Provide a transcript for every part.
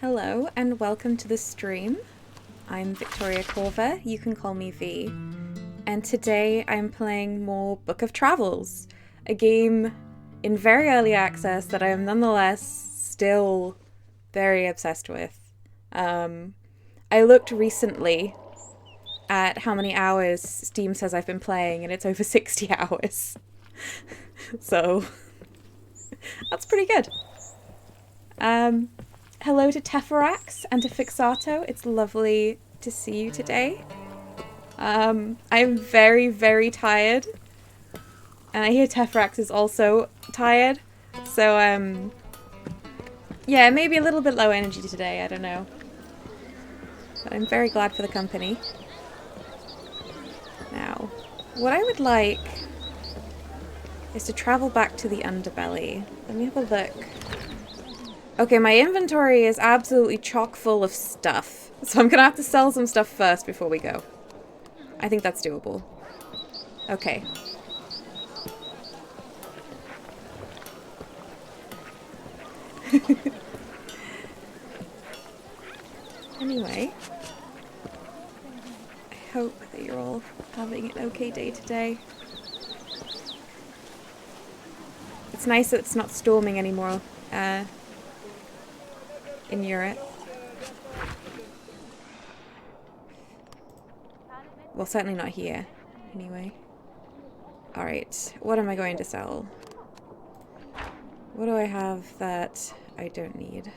Hello and welcome to the stream. I'm Victoria Corva, you can call me V. And today I'm playing more Book of Travels, a game in very early access that I am nonetheless still very obsessed with. I looked recently at how many hours Steam says I've been playing and it's over 60 hours. So that's pretty good. Hello to Teferax and to Fixato. It's lovely to see you today. I'm very, very tired. And I hear Teferax is also tired. So, yeah, maybe a little bit low energy today, I don't know. But I'm very glad for the company. Now, what I would like is to travel back to the Underbelly. Let me have a look. Okay, my inventory is absolutely chock full of stuff. So I'm gonna have to sell some stuff first before we go. I think that's doable. Okay. Anyway. I hope that you're all having an okay day today. It's nice that it's not storming anymore. In Europe. Well, certainly not here, anyway. Alright, what am I going to sell? What do I have that I don't need?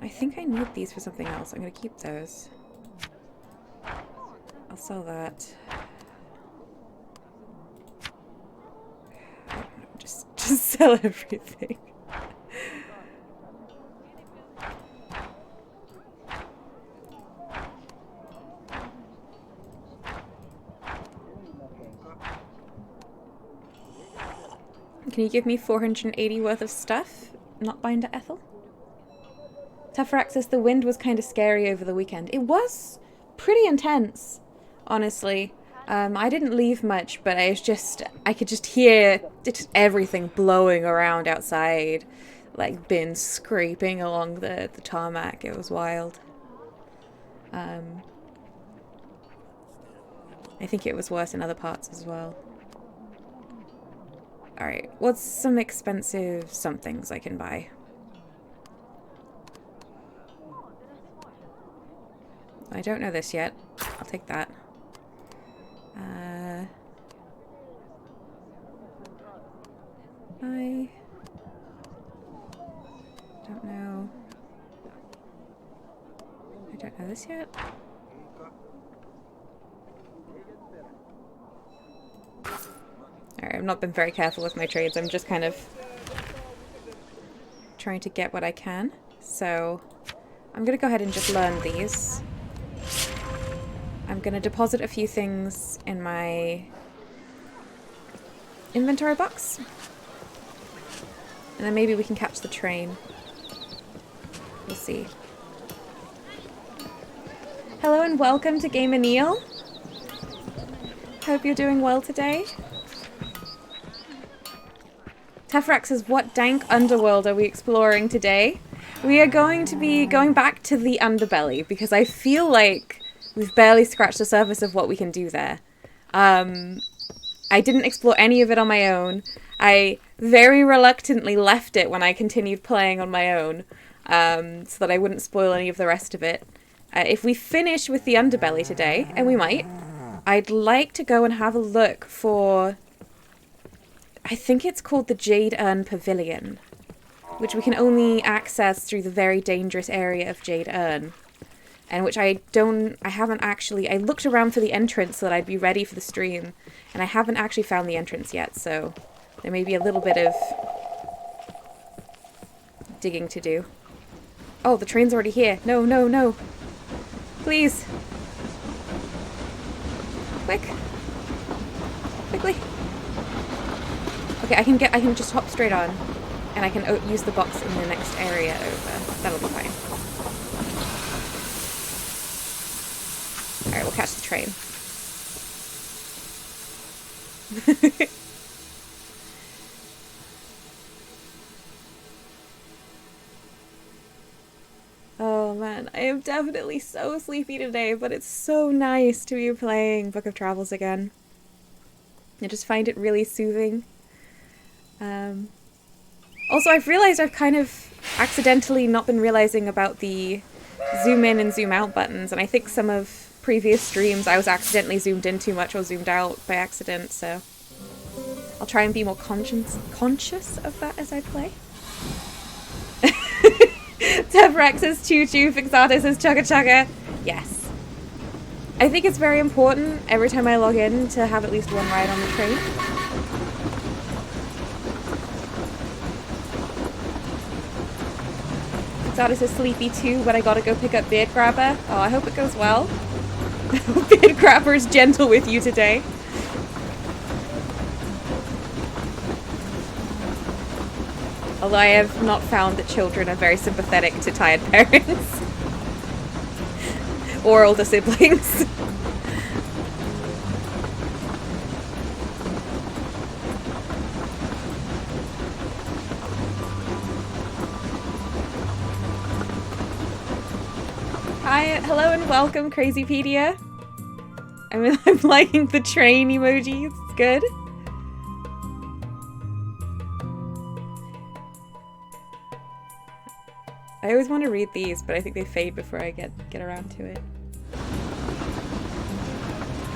I think I need these for something else. I'm gonna keep those. I'll sell that. I don't know, just sell everything. Can you give me 480 worth of stuff? Not bind to Ethel? Teferax says the wind was kind of scary over the weekend. It was pretty intense. Honestly, I didn't leave much, but I could just hear everything blowing around outside, like bins scraping along the tarmac. It was wild. I think it was worse in other parts as well. Alright, what's some expensive somethings I can buy? I don't know this yet. I'll take that. I don't know. I don't know this yet. Alright, I've not been very careful with my trades. I'm just kind of trying to get what I can. So I'm going to go ahead and just learn these. I'm going to deposit a few things in my inventory box. And then maybe we can catch the train. We'll see. Hello and welcome to Gamer Neil. Hope you're doing well today. Teferax says, what dank underworld are we exploring today? We are going to be going back to the Underbelly because I feel like we've barely scratched the surface of what we can do there. I didn't explore any of it on my own. I very reluctantly left it when I continued playing on my own, so that I wouldn't spoil any of the rest of it. If we finish with the Underbelly today, and we might, I'd like to go and have a look for... I think it's called the Jade Pavilion, which we can only access through the very dangerous area of Jade Urn. And which I looked around for the entrance so that I'd be ready for the stream, and I haven't actually found the entrance yet, so there may be a little bit of digging to do. Oh, the train's already here. No, no, no. Please. Quick. Quickly. Okay, I can just hop straight on, and I can use the box in the next area over. That'll be fine. Alright, we'll catch the train. Oh man, I am definitely so sleepy today, but it's so nice to be playing Book of Travels again. I just find it really soothing. Also, I've realized I've kind of accidentally not been realizing about the zoom in and zoom out buttons, and I think some of previous streams I was accidentally zoomed in too much or zoomed out by accident, so I'll try and be more conscious of that as I play. Tevrex says choo choo, Fixato says chugga chugga. Yes. I think it's very important every time I log in to have at least one ride on the train. Fixato says sleepy too, but I gotta go pick up Beard Grabber. Oh, I hope it goes well. Beard Grabber's gentle with you today. Although I have not found that children are very sympathetic to tired parents. Or older siblings. Hi, hello and welcome, Crazypedia. I'm liking the train emojis. It's good. I always want to read these, but I think they fade before I get around to it.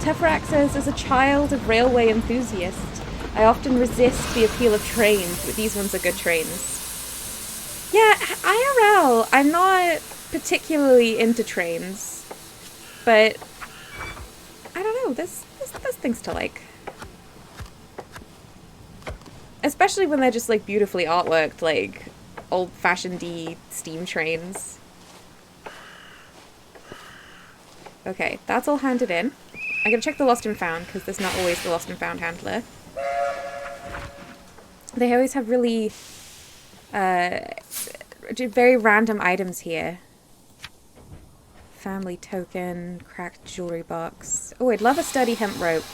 Tefrax says, as a child of railway enthusiast, I often resist the appeal of trains, but these ones are good trains. Yeah, IRL, I'm not particularly into trains, but I don't know, there's things to like. Especially when they're just like beautifully artworked, like old-fashioned-y steam trains. Okay, that's all handed in. I'm gonna check the lost and found, because there's not always the lost and found handler. They always have really very random items here. Family token, cracked jewelry box. Oh, I'd love a sturdy hemp rope.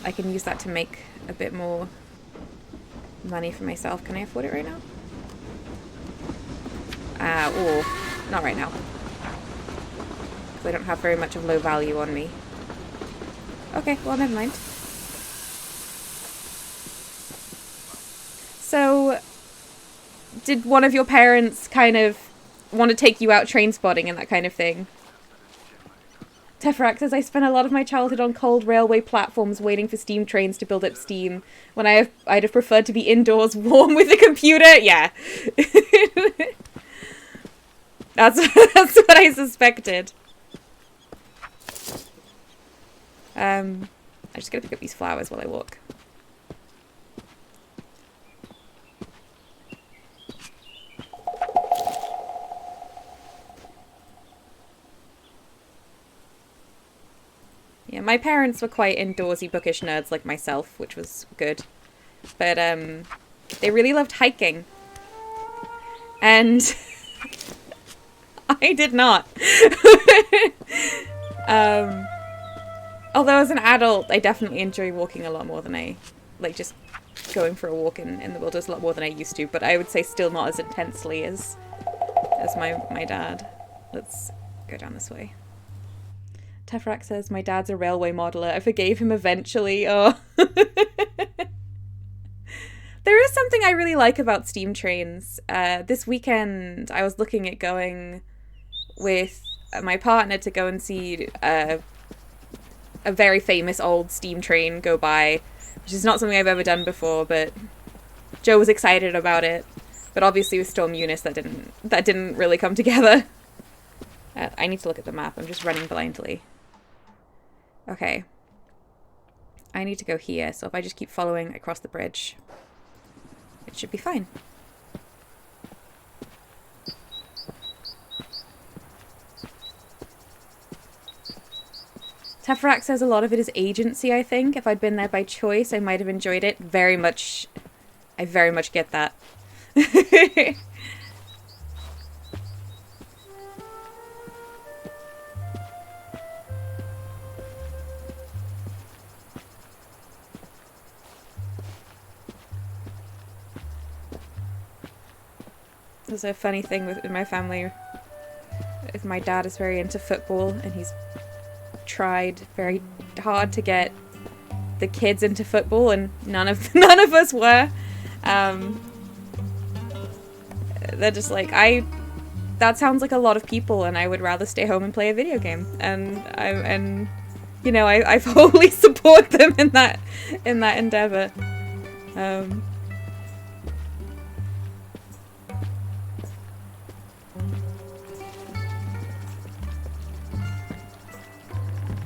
I can use that to make a bit more money for myself. Can I afford it right now? Oh, not right now. Because I don't have very much of low value on me. Okay, well, never mind. So, did one of your parents kind of want to take you out train spotting and that kind of thing? Tefrax says, I spent a lot of my childhood on cold railway platforms waiting for steam trains to build up steam. When I'd have preferred to be indoors, warm with a computer. Yeah. That's what I suspected. I'm just gonna pick up these flowers while I walk. Yeah, my parents were quite indoorsy, bookish nerds like myself, which was good. But, they really loved hiking. And I did not. Although as an adult, I definitely enjoy walking a lot more than I, like, just going for a walk in the wilderness a lot more than I used to, but I would say still not as intensely as my dad. Let's go down this way. Tefrax says, my dad's a railway modeler. I forgave him eventually. Oh. There is something I really like about steam trains. This weekend, I was looking at going with my partner to go and see a very famous old steam train go by, which is not something I've ever done before, but Joe was excited about it. But obviously with Storm Eunice, that didn't really come together. I need to look at the map. I'm just running blindly. Okay. I need to go here, so if I just keep following across the bridge, it should be fine. Tefrax says a lot of it is agency, I think. If I'd been there by choice, I might have enjoyed it very much. I very much get that. There's a funny thing in my family. My dad is very into football, and he's tried very hard to get the kids into football, and none of us were. They're just like, that sounds like a lot of people, and I would rather stay home and play a video game. And you know, I wholly support them in that endeavor.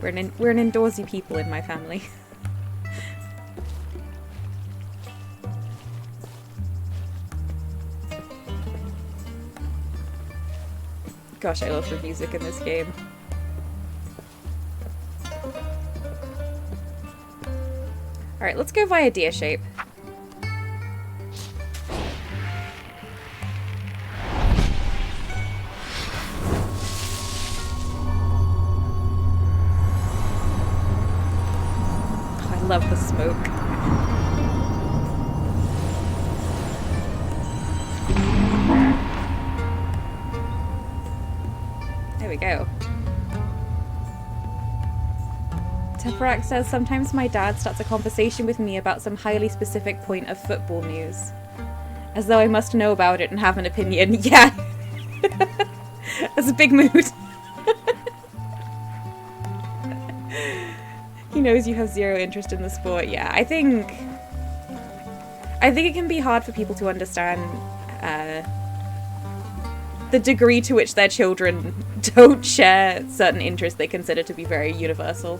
We're an indoorsy people in my family. Gosh, I love the music in this game. Alright, let's go via deer shape. Oh, I love the smoke. There we go. Tefrak says, sometimes my dad starts a conversation with me about some highly specific point of football news. As though I must know about it and have an opinion. Yeah. That's a big mood. He knows you have zero interest in the sport. Yeah, I think it can be hard for people to understand the degree to which their children don't share certain interests they consider to be very universal.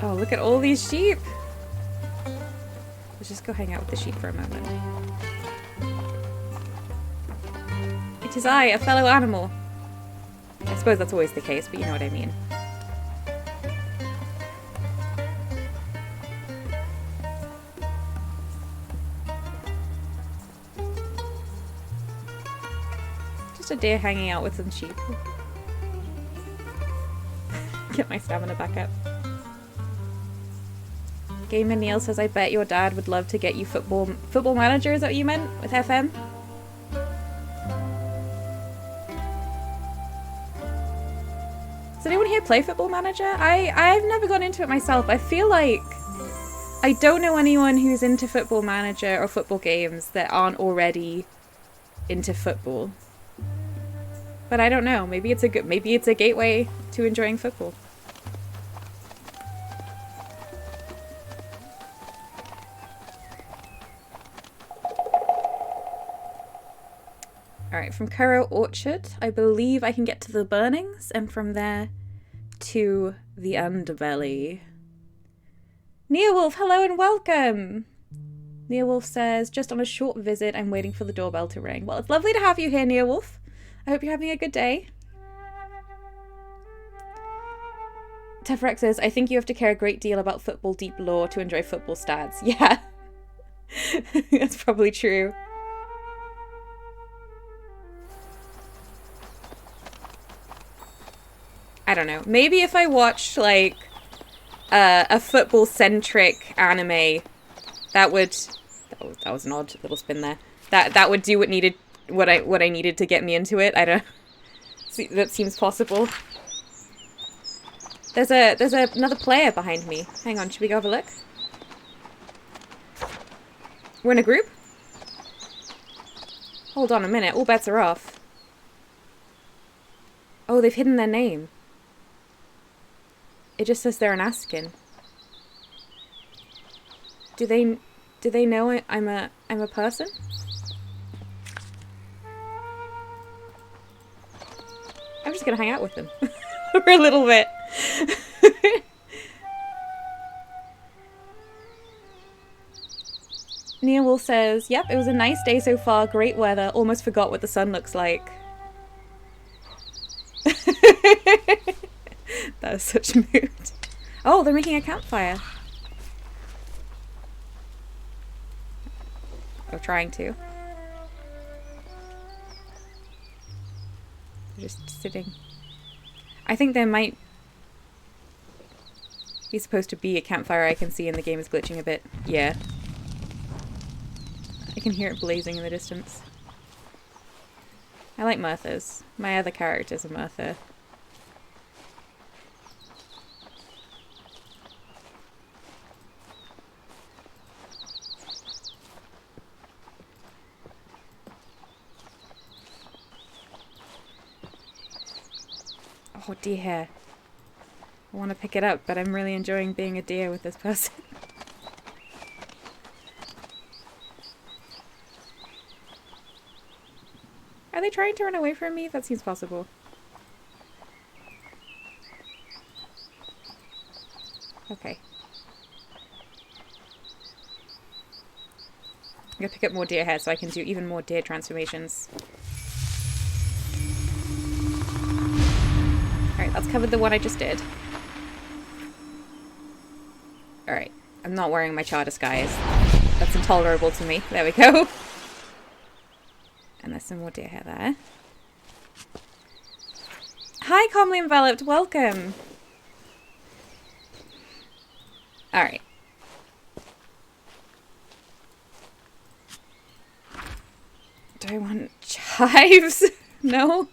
Oh, look at all these sheep! Let's just go hang out with the sheep for a moment. It is I, a fellow animal. I suppose that's always the case, but you know what I mean. Just a deer hanging out with some sheep. Get my stamina back up. Gamer Neil says, I bet your dad would love to get you football manager, is that what you meant? With FM? Does anyone here play Football Manager? I've never gone into it myself. I feel like I don't know anyone who's into Football Manager or football games that aren't already into football. But I don't know. Maybe it's a gateway to enjoying football. Alright, from Currow Orchard, I believe I can get to the Burnings, and from there to the Underbelly. Neowolf, hello and welcome! Neowolf says, just on a short visit, I'm waiting for the doorbell to ring. Well, it's lovely to have you here, Neowolf. I hope you're having a good day. Tefrex says, I think you have to care a great deal about football deep lore to enjoy football stats. Yeah. That's probably true. I don't know. Maybe if I watched, like, a football-centric anime, that was an odd little spin there. That would do what I needed to get me into it. I don't. See, that seems possible. There's another player behind me. Hang on, should we go have a look? We're in a group? Hold on a minute. All bets are off. Oh, they've hidden their name. It just says they're an Askin. Do they know I'm a person? I'm just gonna hang out with them for a little bit. Neil says, yep, it was a nice day so far, great weather, almost forgot what the sun looks like. That was such a mood. Oh, they're making a campfire. Or trying to. Just sitting. I think there might be supposed to be a campfire I can see, and the game is glitching a bit. Yeah. I can hear it blazing in the distance. I like Murthas. My other character's a Murtha. Oh, deer. I want to pick it up, but I'm really enjoying being a deer with this person. Are they trying to run away from me? That seems possible. Okay. I'm gonna pick up more deer hair so I can do even more deer transformations. Alright, that's covered the one I just did. Alright, I'm not wearing my char disguise. That's intolerable to me. There we go. And there's some more deer hair there. Hi, Calmly Enveloped. Welcome. Alright. Do I want chives? No?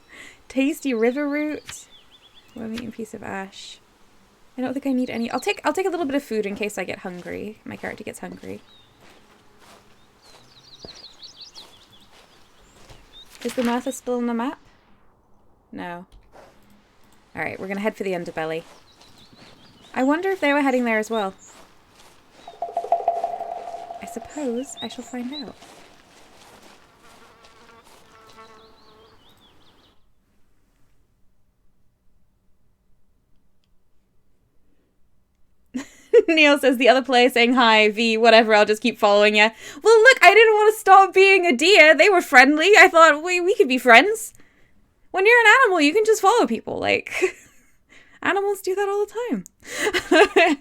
Tasty river root. Worm-eaten piece of ash. I don't think I need any. I'll take a little bit of food in case I get hungry. My character gets hungry. Is the Martha still on the map? No. Alright, we're gonna head for the Underbelly. I wonder if they were heading there as well. I suppose I shall find out. Neil says the other player saying hi, V, whatever, I'll just keep following you. Well, look, I didn't want to stop being a deer. They were friendly. I thought we could be friends. When you're an animal, you can just follow people. Like, animals do that all the time.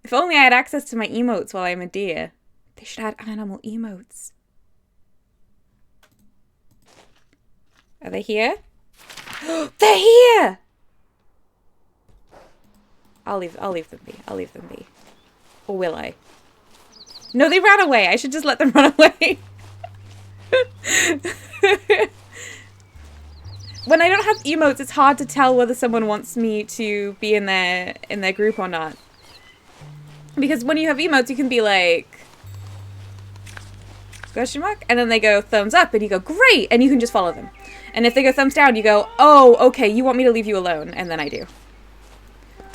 If only I had access to my emotes while I'm a deer. They should add animal emotes. Are they here? They're here! I'll leave them be. I'll leave them be. Or will I? No, they ran away. I should just let them run away. When I don't have emotes, it's hard to tell whether someone wants me to be in their group or not. Because when you have emotes, you can be like, question mark, and then they go thumbs up, and you go, great, and you can just follow them. And if they go thumbs down, you go, oh, okay, you want me to leave you alone, and then I do.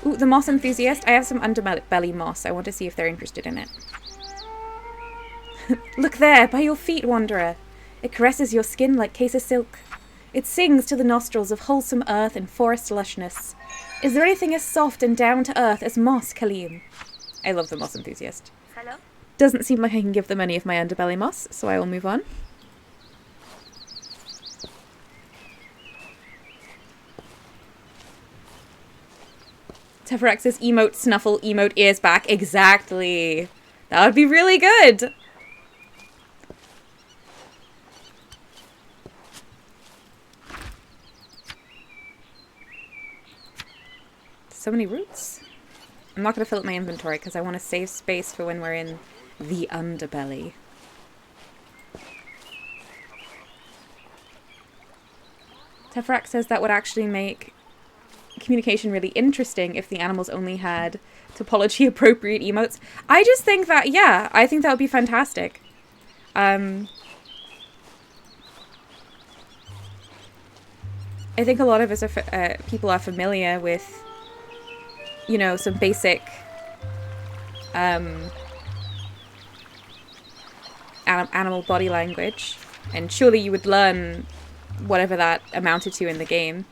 Ooh, the moss enthusiast. I have some underbelly moss. I want to see if they're interested in it. Look there, by your feet, wanderer. It caresses your skin like case of silk. It sings to the nostrils of wholesome earth and forest lushness. Is there anything as soft and down to earth as moss, Kaleem? I love the moss enthusiast. Hello? Doesn't seem like I can give them any of my underbelly moss, so I will move on. Teferax says emote snuffle, emote ears back. Exactly. That would be really good. So many roots. I'm not going to fill up my inventory because I want to save space for when we're in the Underbelly. Teferax says that would actually make communication really interesting if the animals only had topology appropriate emotes. I just think that, yeah, I think that would be fantastic. I think a lot of us are people are familiar with, you know, some basic animal body language, and surely you would learn whatever that amounted to in the game.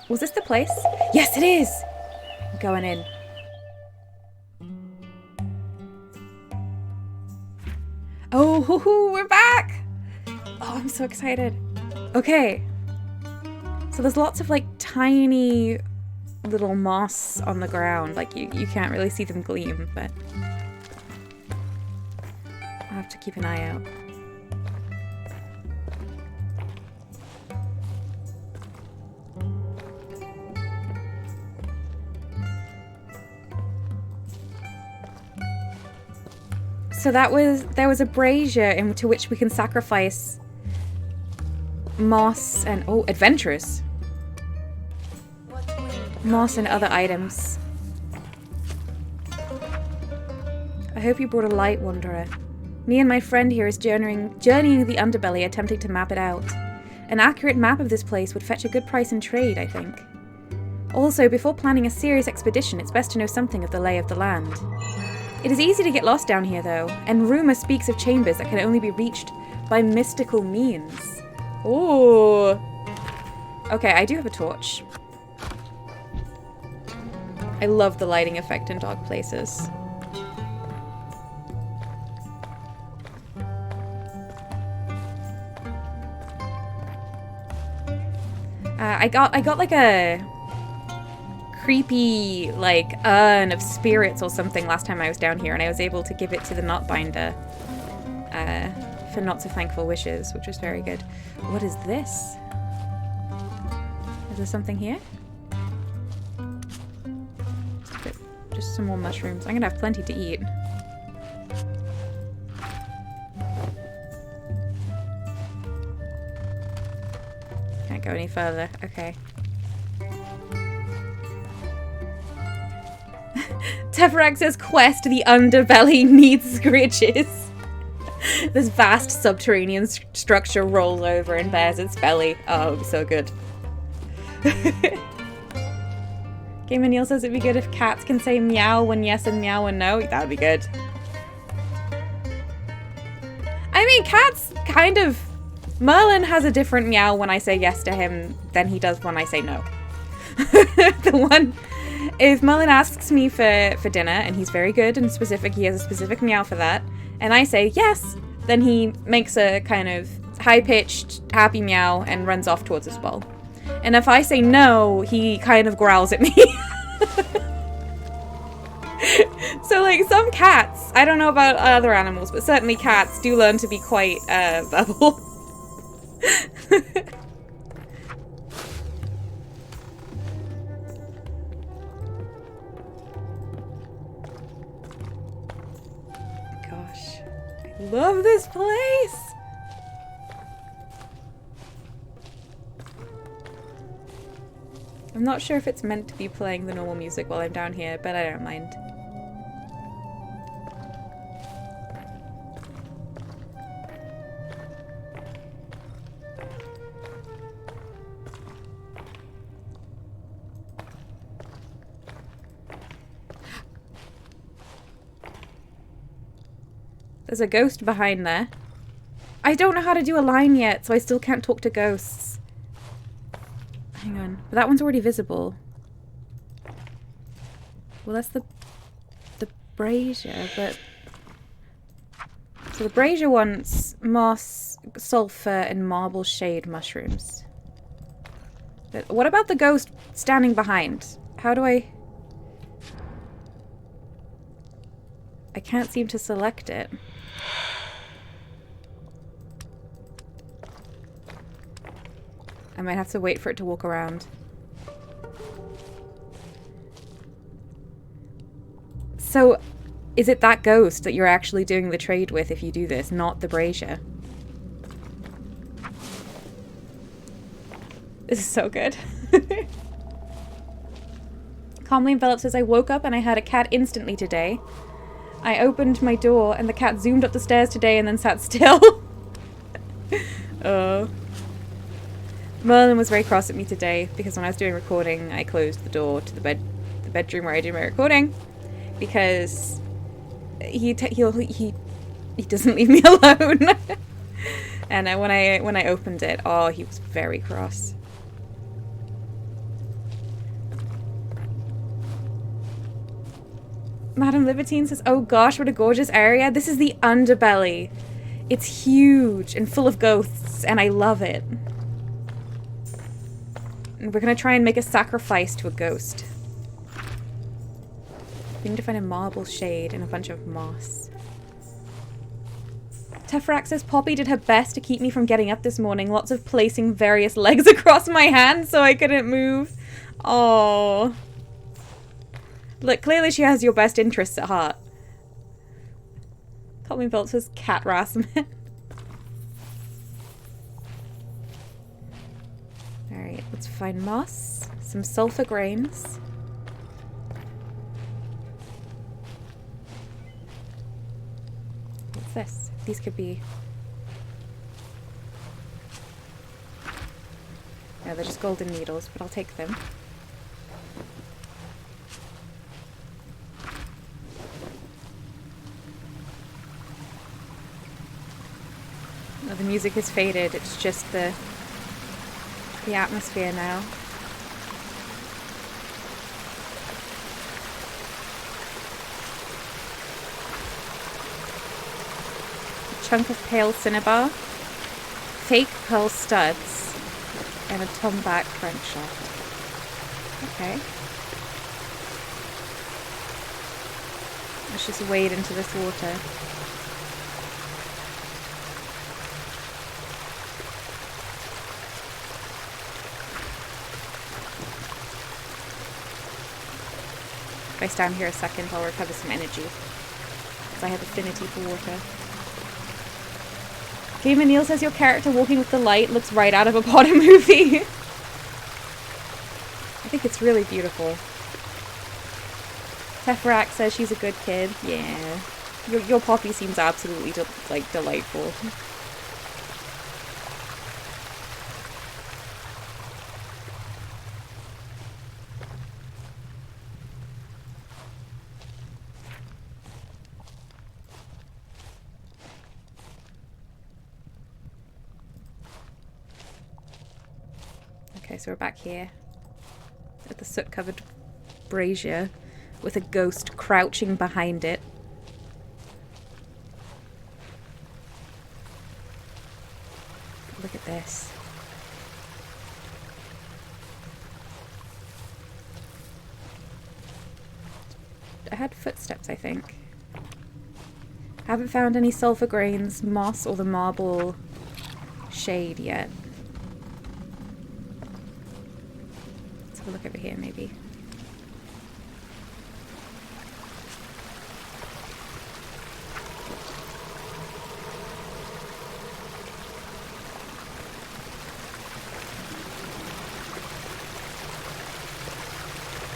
Was this the place? Yes, it is! I'm going in. Oh, hoo-hoo, we're back! Oh, I'm so excited. Okay. So there's lots of, like, tiny little moss on the ground. Like, you can't really see them gleam, but I'll have to keep an eye out. So there was a brazier into which we can sacrifice moss and adventurous moss and other items. I hope you brought a light, Wanderer. Me and my friend here is journeying the Underbelly, attempting to map it out. An accurate map of this place would fetch a good price in trade, I think. Also, before planning a serious expedition, it's best to know something of the lay of the land. It is easy to get lost down here, though, and rumour speaks of chambers that can only be reached by mystical means. Ooh. Okay, I do have a torch. I love the lighting effect in dark places. I got like a creepy like urn of spirits or something last time I was down here, and I was able to give it to the knotbinder for knots of thankful wishes, which was very good. What is this? Is there something here? Just some more mushrooms. I'm gonna have plenty to eat. Can't go any further. Okay. Teferax's quest, the Underbelly needs scritches. This vast subterranean structure rolls over and bears its belly. Oh, so good. Gamer Neil says it'd be good if cats can say meow when yes and meow when no. That would be good. I mean, cats kind of... Merlin has a different meow when I say yes to him than he does when I say no. If Merlin asks me for dinner, and he's very good and specific, he has a specific meow for that, and I say yes, then he makes a kind of high-pitched, happy meow and runs off towards his bowl. And if I say no, he kind of growls at me. So, like, some cats, I don't know about other animals, but certainly cats do learn to be quite verbal. Gosh, I love this place! I'm not sure if it's meant to be playing the normal music while I'm down here, but I don't mind. There's a ghost behind there. I don't know how to do a line yet, so I still can't talk to ghosts. Hang on. But that one's already visible. Well, that's the brazier, but... So the brazier wants moss, sulfur, and marble shade mushrooms. But what about the ghost standing behind? How do I can't seem to select it. I might have to wait for it to walk around. So, is it that ghost that you're actually doing the trade with if you do this, not the brazier? This is so good. Calmly enveloped says, I woke up and I had a cat instantly today. I opened my door and the cat zoomed up the stairs today and then sat still. Oh. Merlin was very cross at me today because when I was doing recording, I closed the door to the bedroom where I do my recording because he doesn't leave me alone. And when I opened it, oh, he was very cross. Madam Libertine says, oh gosh, what a gorgeous area. This is the Underbelly. It's huge and full of ghosts, and I love it. And we're gonna try and make a sacrifice to a ghost. We need to find a marble shade and a bunch of moss. Teferax says, Poppy did her best to keep me from getting up this morning. Lots of placing various legs across my hands so I couldn't move. Oh. Look, clearly she has your best interests at heart. Colleen Phillips says cat harassment. Alright, let's find moss, some sulfur grains. What's this? These could be... No, they're just golden needles, but I'll take them. Oh, the music has faded, it's just the atmosphere now. A chunk of pale cinnabar, fake pearl studs, and a tomback crankshaft. Okay. Let's just wade into this water. If I stand here a second, I'll recover some energy. Because I have affinity for water. Gamer Neil says your character walking with the light looks right out of a Potter movie. I think it's really beautiful. Teferac says she's a good kid. Yeah. Your Poppy seems absolutely delightful. Okay, so we're back here at the soot-covered brazier with a ghost crouching behind it. Look at this. I had footsteps, I think. I haven't found any sulfur grains, moss, or the marble shade yet. Let's have a look over here, maybe.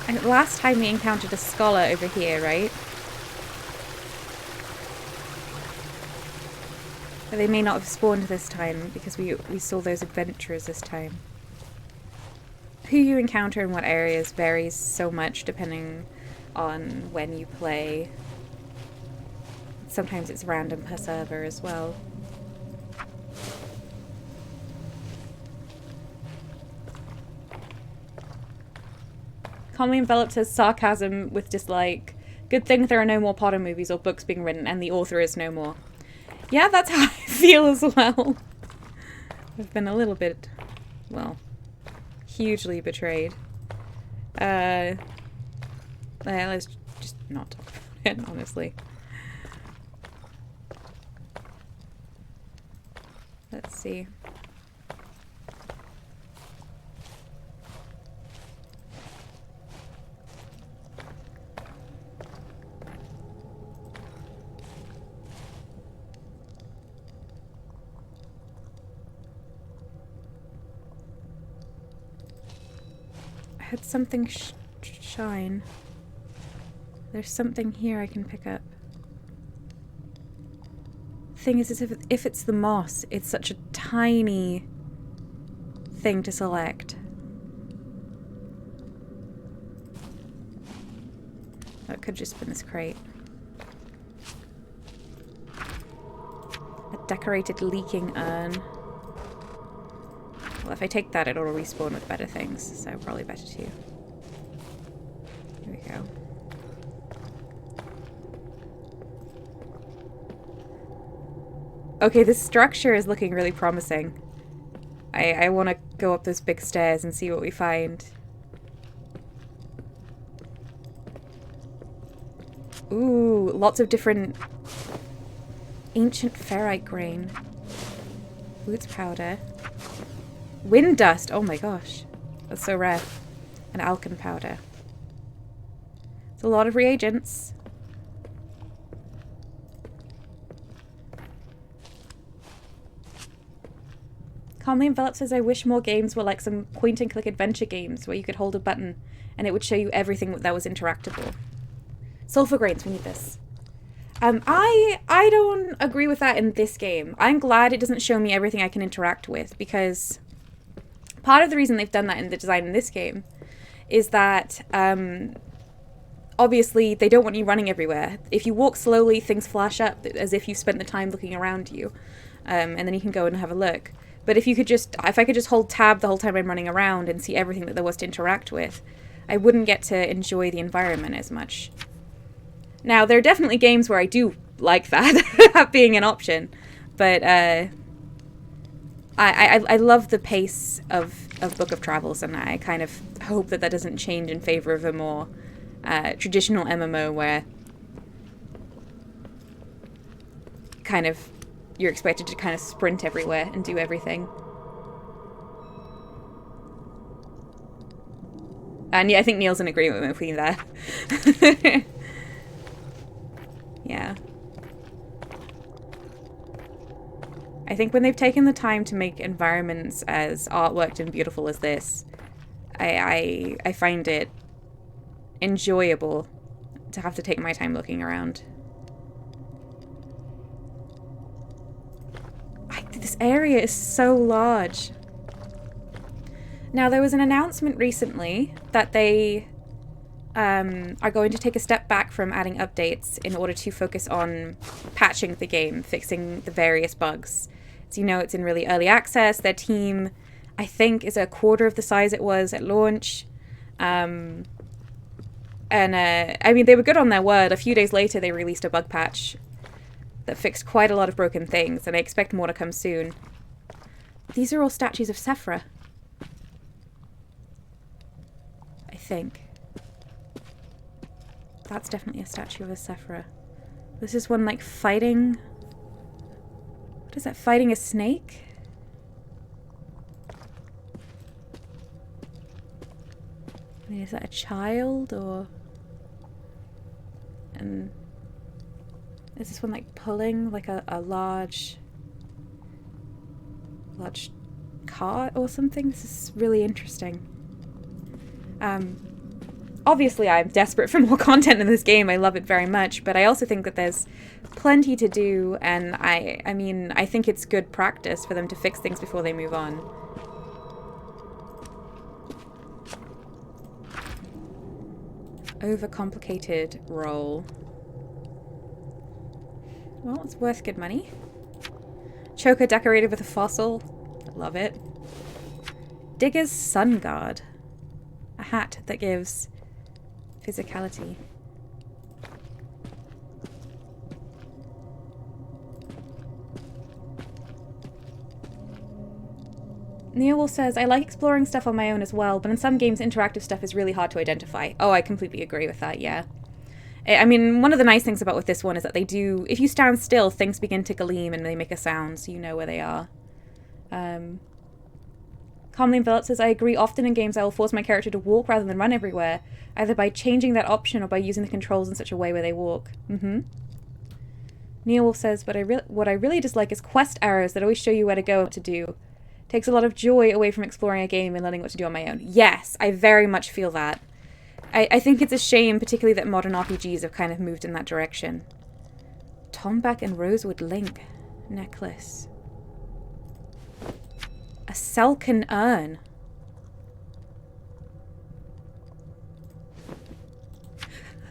And last time we encountered a scholar over here, right? But they may not have spawned this time because we saw those adventurers this time. Who you encounter in what areas varies so much depending on when you play. Sometimes it's random per server as well. Calmly Enveloped says sarcasm with dislike. Good thing there are no more Potter movies or books being written and the author is no more. Yeah, that's how I feel as well. I've been a little bit, well, hugely betrayed. Let's just not talk about it, honestly. Let's see. I had something shine. There's something here I can pick up. Thing is, if it's the moss, it's such a tiny thing to select. That could just been this crate. A decorated leaking urn. Well, if I take that, it'll respawn with better things, so probably better too. Here we go. Okay, this structure is looking really promising. I want to go up those big stairs and see what we find. Ooh, lots of different ancient ferrite grain. Boots powder. Wind dust! Oh my gosh. That's so rare. And alkyn powder. It's a lot of reagents. Calmly Enveloped says, I wish more games were like some point-and-click adventure games where you could hold a button and it would show you everything that was interactable. Sulfur Grains, we need this. I don't agree with that in this game. I'm glad it doesn't show me everything I can interact with, because part of the reason they've done that in the design in this game is that, obviously, they don't want you running everywhere. If you walk slowly, things flash up as if you spent the time looking around you, and then you can go and have a look. But if I could just hold tab the whole time I'm running around and see everything that there was to interact with, I wouldn't get to enjoy the environment as much. Now, there are definitely games where I do like that, being an option, but I love the pace of Book of Travels, and I kind of hope that that doesn't change in favor of a more traditional MMO where kind of you're expected to kind of sprint everywhere and do everything. And yeah, I think Neil's in agreement with me there. Yeah. I think when they've taken the time to make environments as artworked and beautiful as this, I find it enjoyable to have to take my time looking around. This area is so large. Now, there was an announcement recently that they are going to take a step back from adding updates in order to focus on patching the game, fixing the various bugs. So, you know, it's in really early access. Their team, I think, is a quarter of the size it was at launch. I mean, they were good on their word. A few days later, they released a bug patch that fixed quite a lot of broken things, and I expect more to come soon. These are all statues of Sephra. I think. That's definitely a statue of a Sephra. This is one, like, fighting... What is that? Fighting a snake? I mean, is that a child, or... And... Is this one, like, pulling, like, a large cart or something? This is really interesting. Obviously, I'm desperate for more content in this game. I love it very much, but I also think that there's plenty to do, and I mean, I think it's good practice for them to fix things before they move on. Overcomplicated roll. Well, it's worth good money. Choker decorated with a fossil. Love it. Digger's Sun Guard. A hat that gives physicality. Neil says, I like exploring stuff on my own as well, but in some games interactive stuff is really hard to identify. Oh, I completely agree with that, yeah. I mean, one of the nice things about with this one is that they do, if you stand still, things begin to gleam and they make a sound, so you know where they are. Calmly Enveloped says, I agree, often in games I will force my character to walk rather than run everywhere, either by changing that option or by using the controls in such a way where they walk. Neil says, but what I really dislike is quest arrows that always show you where to go and what to do. Takes a lot of joy away from exploring a game and learning what to do on my own. Yes, I very much feel that. I think it's a shame, particularly that modern RPGs have kind of moved in that direction. Tomback and Rosewood Link necklace. A Selkin urn.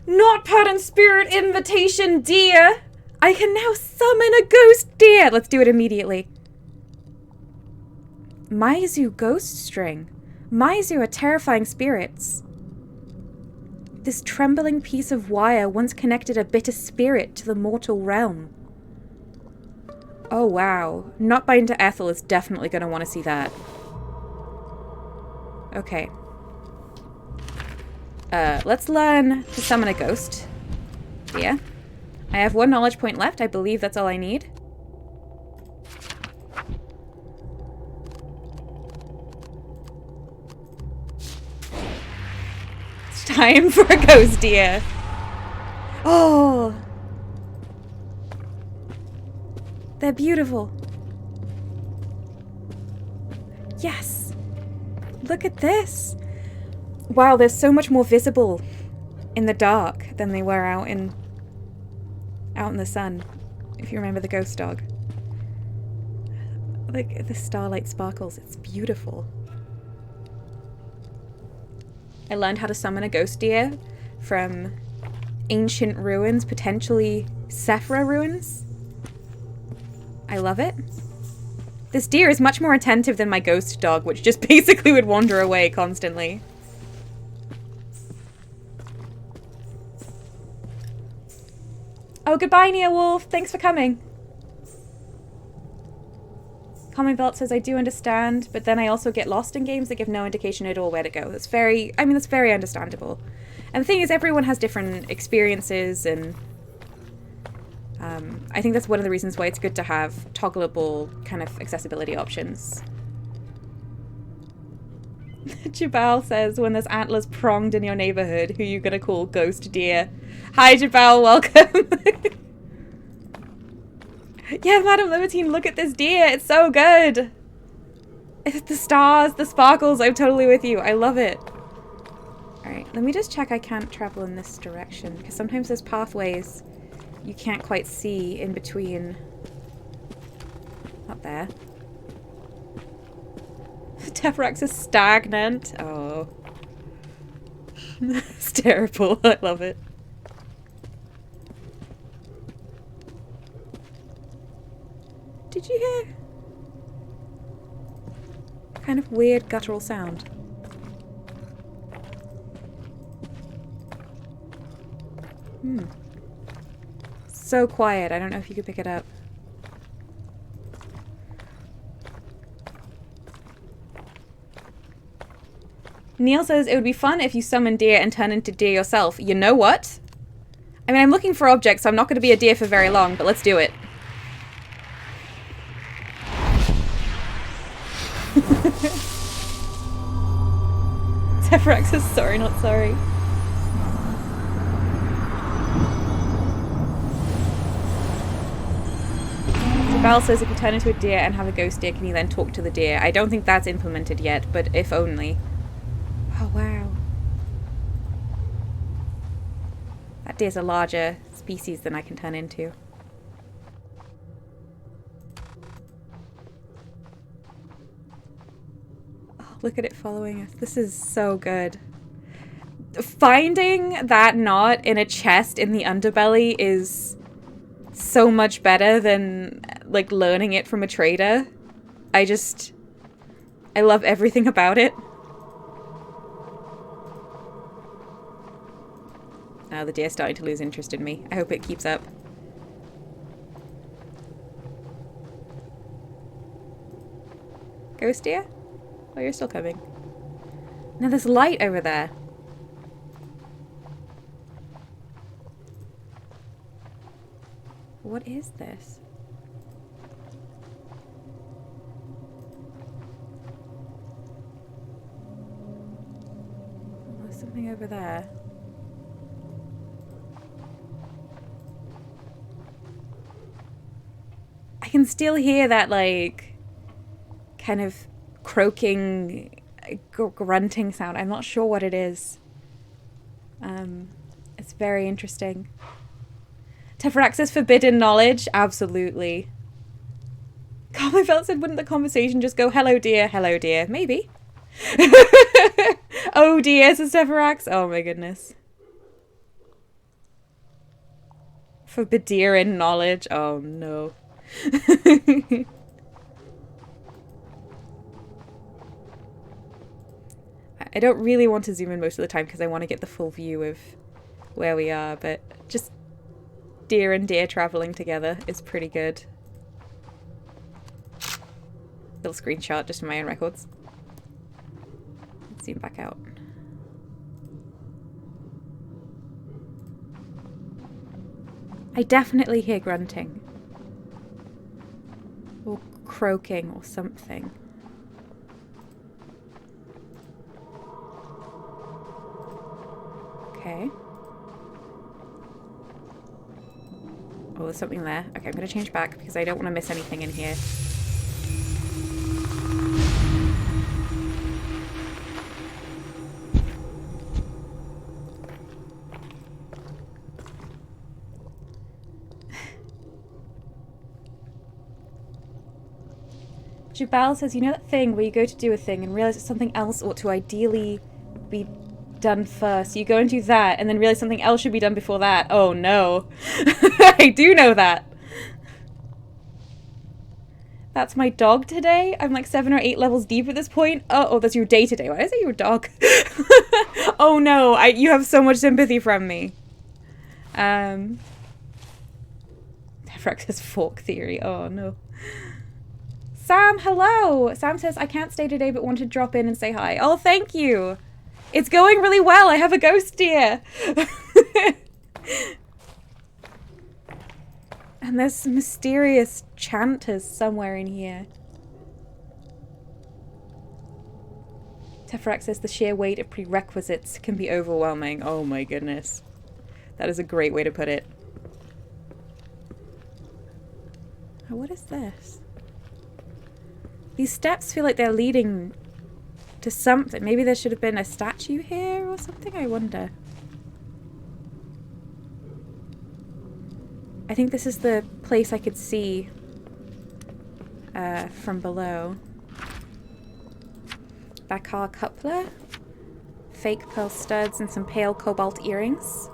Not Pendant Spirit Invitation, dear! I can now summon a ghost deer! Let's do it immediately. Maizu Ghost String. Maizu are terrifying spirits. This trembling piece of wire once connected a bitter spirit to the mortal realm. Oh wow. Not Bind to Ethel is definitely going to want to see that. Okay. Let's learn to summon a ghost. Yeah. I have 1 knowledge point left. I believe that's all I need. It's time for a ghost deer. Oh! They're beautiful. Yes! Look at this! Wow, they're so much more visible in the dark than they were out in the sun, if you remember the ghost dog. Like, the starlight sparkles. It's beautiful. I learned how to summon a ghost deer from ancient ruins, potentially Sephra ruins. I love it. This deer is much more attentive than my ghost dog, which just basically would wander away constantly. Oh, goodbye, Nia Wolf. Thanks for coming. Common Belt says, I do understand, but then I also get lost in games that give no indication at all where to go. That's very understandable. And the thing is, everyone has different experiences, and I think that's one of the reasons why it's good to have toggleable kind of accessibility options. Jabal says, when there's antlers pronged in your neighborhood, who you gonna call Ghost Deer? Hi, Jabal, welcome. Yeah, Madam Libertine, look at this deer. It's so good. It's the stars, the sparkles. I'm totally with you. I love it. Alright, let me just check I can't travel in this direction, because sometimes there's pathways you can't quite see in between. Not there. Tefrax is stagnant. Oh. It's terrible. I love it. Did you hear? Kind of weird guttural sound. So quiet. I don't know if you could pick it up. Neil says, it would be fun if you summon deer and turn into deer yourself. You know what? I mean, I'm looking for objects, so I'm not going to be a deer for very long, but let's do it. Tefrax is sorry, not sorry. Val says if you turn into a deer and have a ghost deer, can you then talk to the deer? I don't think that's implemented yet, but if only. Oh, wow. That deer's a larger species than I can turn into. Oh, look at it following us. This is so good. Finding that knot in a chest in the underbelly is so much better than, like, learning it from a trader. I love everything about it. Now the deer's starting to lose interest in me. I hope it keeps up. Ghost deer? Oh, you're still coming. Now there's light over there. What is this? Oh, there's something over there. I can still hear that, like, kind of croaking, grunting sound. I'm not sure what it is. It's very interesting. Tefrax's forbidden knowledge? Absolutely. Carmifelt said, wouldn't the conversation just go, hello dear, maybe? Oh dear, says Tefrax. Oh my goodness. Forbidden knowledge. Oh no. I don't really want to zoom in most of the time because I want to get the full view of where we are, but just deer and deer traveling together is pretty good. Little screenshot just for my own records. Let's zoom back out. I definitely hear grunting. Or croaking or something. Okay. Oh, there's something there. Okay, I'm going to change back because I don't want to miss anything in here. Jabal says, you know that thing where you go to do a thing and realize that something else ought to ideally be done first. You go and do that and then realize something else should be done before that. Oh no. I do know that. That's my dog today. I'm like 7 or 8 levels deep at this point. Oh, that's your day today. Why did I say your dog? Oh no, you have so much sympathy from me. Tefrax says fork theory. Oh no. Sam, hello! Sam says, I can't stay today but want to drop in and say hi. Oh, thank you! It's going really well! I have a ghost deer! And there's some mysterious chanters somewhere in here. Tefrax says, the sheer weight of prerequisites can be overwhelming. Oh my goodness. That is a great way to put it. Oh, what is this? These steps feel like they're leading to something. Maybe there should have been a statue here or something, I wonder. I think this is the place I could see from below. Bakar coupler, fake pearl studs, and some pale cobalt earrings.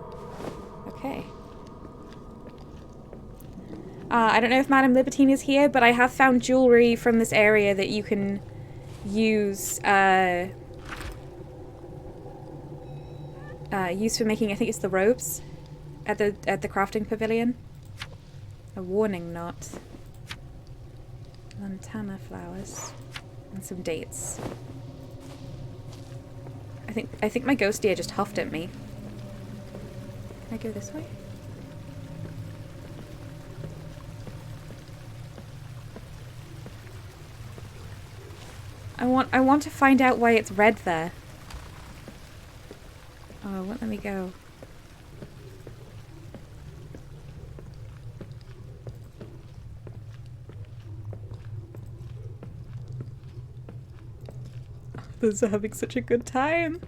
Okay. I don't know if Madame Libertine is here, but I have found jewelry from this area that you can use use for making, I think it's the robes at the crafting pavilion. A warning knot, lantana flowers, and some dates. I think my ghost deer just huffed at me. Can I go this way? I want to find out why it's red there. Oh, it won't let me go. Those are having such a good time.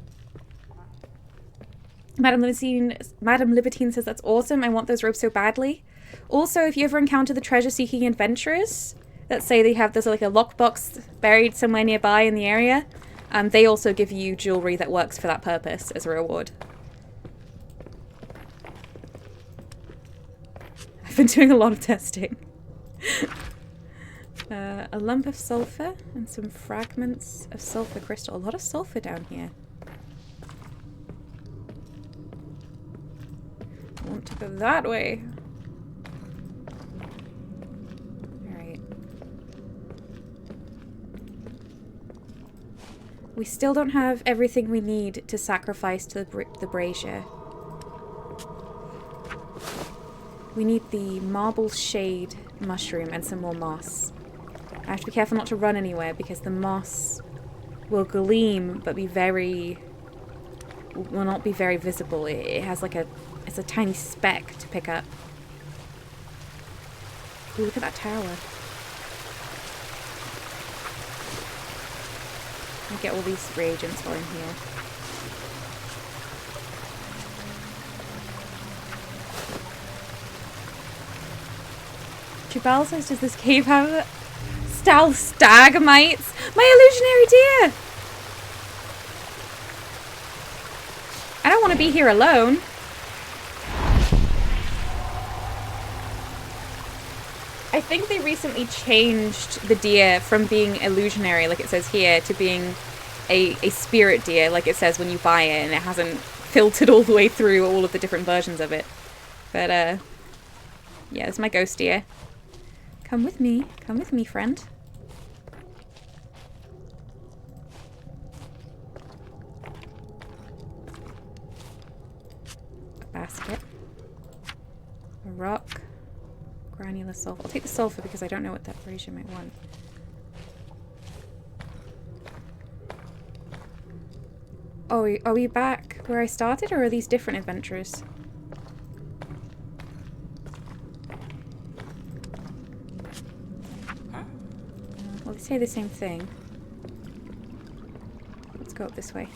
Madame Libertine says that's awesome. I want those robes so badly. Also, if you ever encounter the treasure-seeking adventurers that say they have there's like a lockbox buried somewhere nearby in the area, they also give you jewelry that works for that purpose as a reward. I've been doing a lot of testing. A lump of sulfur and some fragments of sulfur crystal. A lot of sulfur down here. I want to go that way. Alright. We still don't have everything we need to sacrifice to the brazier. We need the marble shade mushroom and some more moss. I have to be careful not to run anywhere because the moss will gleam but will not be very visible. It has like it's a tiny speck to pick up. Ooh, look at that tower. I'll get all these reagents while I'm here. Jabal says, does this cave have stealth stagmites? My illusionary deer! I don't want to be here alone. I think they recently changed the deer from being illusionary, like it says here, to being a spirit deer, like it says when you buy it, and it hasn't filtered all the way through all of the different versions of it. But, yeah, it's my ghost deer. Come with me, friend. A basket. A rock. Granular sulfur. I'll take the sulfur because I don't know what that brazier might want. Oh, are we back where I started, or are these different adventurers? Well, they say the same thing. Let's go up this way.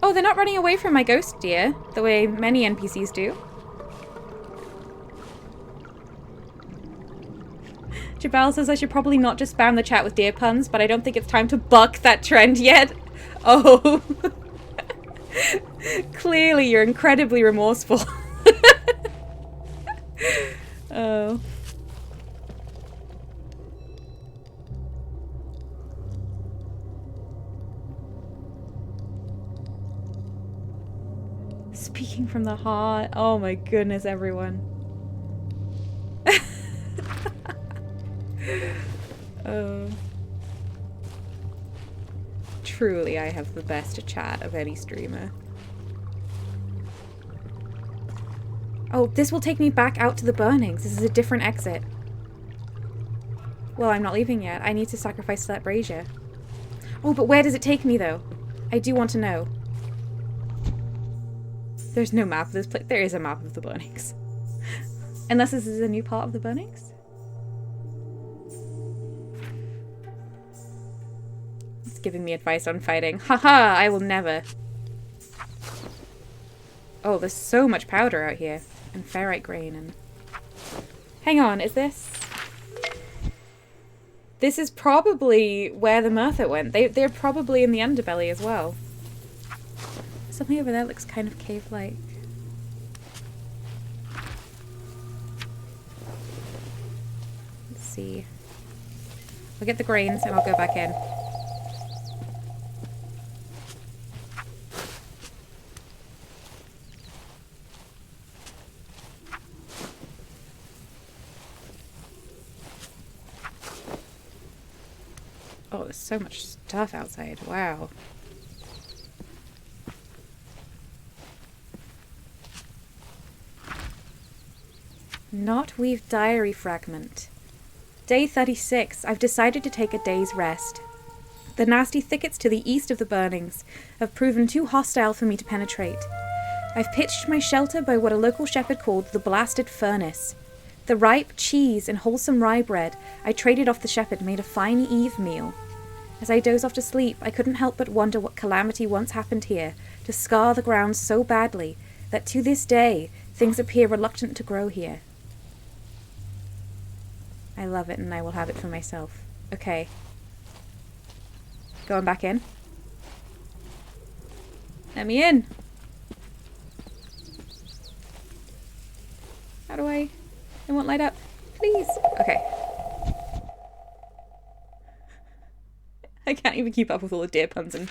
Oh, they're not running away from my ghost deer, the way many NPCs do. Jabal says I should probably not just spam the chat with deer puns, but I don't think it's time to buck that trend yet. Oh. Clearly you're incredibly remorseful. Oh. Speaking from the heart. Oh my goodness, everyone. Oh. Truly, I have the best chat of any streamer. Oh, this will take me back out to the burnings. This is a different exit. Well, I'm not leaving yet. I need to sacrifice that brazier. Oh, but where does it take me, though? I do want to know. There's no map of this place. There is a map of the burnings. Unless this is a new part of the burnings? It's giving me advice on fighting. Haha, I will never. Oh, there's so much powder out here. And ferrite grain and... Hang on, is this... This is probably where the Merthyr went. They're probably in the Underbelly as well. Something over there looks kind of cave-like. Let's see. I'll get the grains and I'll go back in. Oh, there's so much stuff outside. Wow. Knotweave diary fragment. Day 36. I've decided to take a day's rest. The nasty thickets to the east of the burnings have proven too hostile for me to penetrate. I've pitched my shelter by what a local shepherd called the blasted furnace. The ripe cheese and wholesome rye bread I traded off the shepherd made a fine eve meal. As I doze off to sleep, I couldn't help but wonder what calamity once happened here to scar the ground so badly that to this day things appear reluctant to grow here. I love it and I will have it for myself. Okay. Going back in. Let me in. How do I... It won't light up. Please. Okay. I can't even keep up with all the deer puns and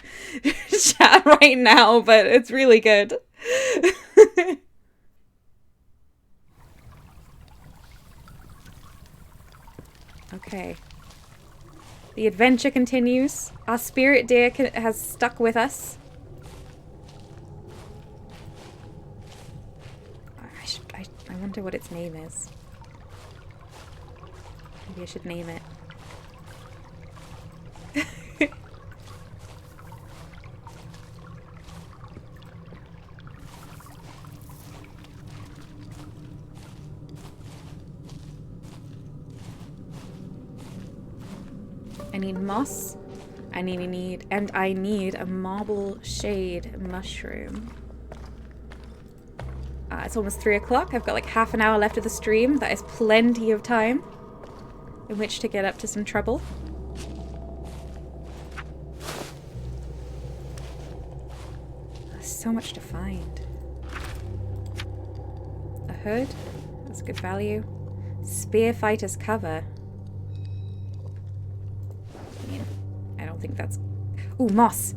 chat right now, but it's really good. Okay. The adventure continues. Our spirit deer has stuck with us. I wonder what its name is. Maybe I should name it. I need moss. I need a marble shade mushroom. It's almost 3 o'clock. I've got like half an hour left of the stream. That is plenty of time in which to get up to some trouble. There's so much to find. A hood. That's good value. Spear fighter's cover. I mean, I don't think that's... Ooh, moss.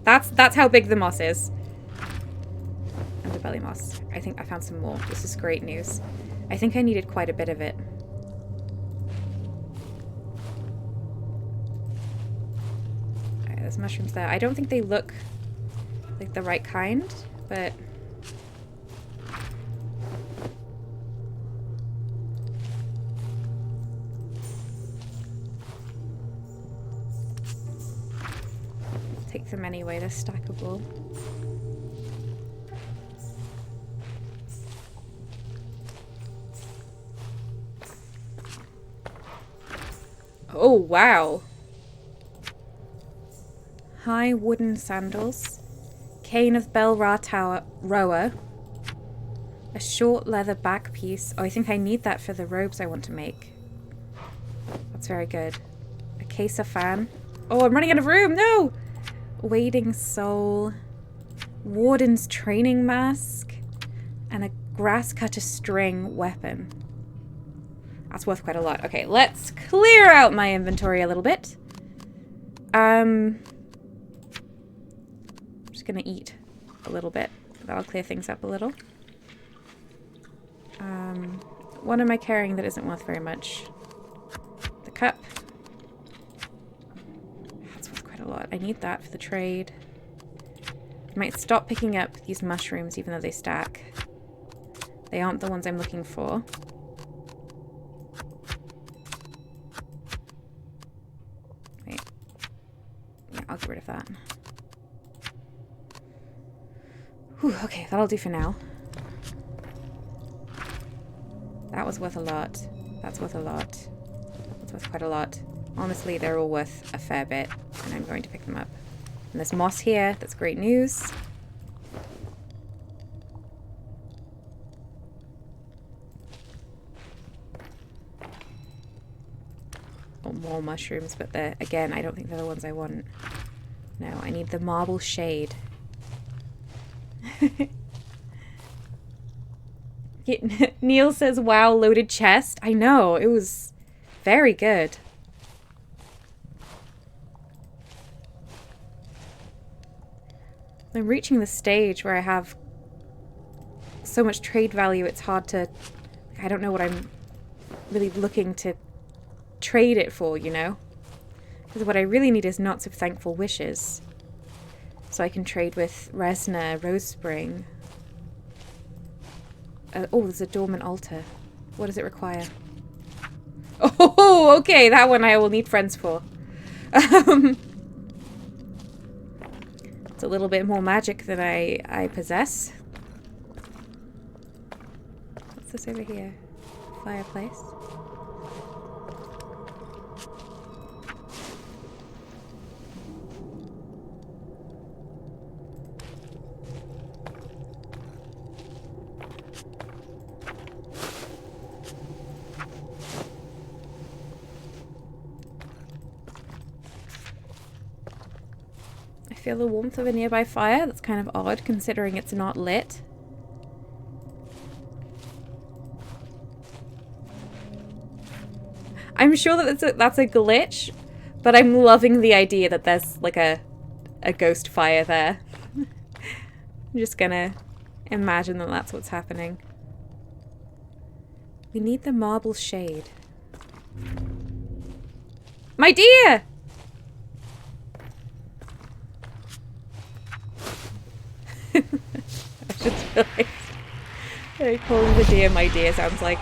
That's how big the moss is. Underbelly moss. I think I found some more. This is great news. I think I needed quite a bit of it. Alright, there's mushrooms there. I don't think they look like the right kind, but... Take them anyway, they're stackable. Oh, wow. High wooden sandals. Cane of Belra Tower rower. A short leather back piece. Oh, I think I need that for the robes I want to make. That's very good. A Acacia fan. Oh, I'm running out of room. No! Wading soul. Warden's training mask. And a grass cutter string weapon. That's worth quite a lot. Okay, let's clear out my inventory a little bit. I'm just gonna eat a little bit. That'll clear things up a little. What am I carrying that isn't worth very much? The cup. That's worth quite a lot. I need that for the trade. I might stop picking up these mushrooms even though they stack. They aren't the ones I'm looking for. Wait. Yeah, I'll get rid of that. Whew, okay, that'll do for now. That was worth a lot. That's worth a lot. That's worth quite a lot. Honestly, they're all worth a fair bit, and I'm going to pick them up. And there's moss here. That's great news. Oh, more mushrooms, but they're, again, I don't think they're the ones I want. No, I need the marble shade. Neil says, wow, loaded chest. I know, it was very good. I'm reaching the stage where I have so much trade value, it's hard to... I don't know what I'm really looking to trade it for, you know? Because what I really need is Knots of Thankful Wishes. So I can trade with Resna, Rose Spring... oh, there's a Dormant Altar. What does it require? Oh, okay, that one I will need friends for. It's a little bit more magic than I possess. What's this over here? Fireplace. Feel the warmth of a nearby fire. That's kind of odd considering it's not lit. I'm sure that that's a glitch, but I'm loving the idea that there's like a ghost fire there. I'm just gonna imagine that that's what's happening. We need the marble shade. My dear! I just realized calling the deer my dear sounds like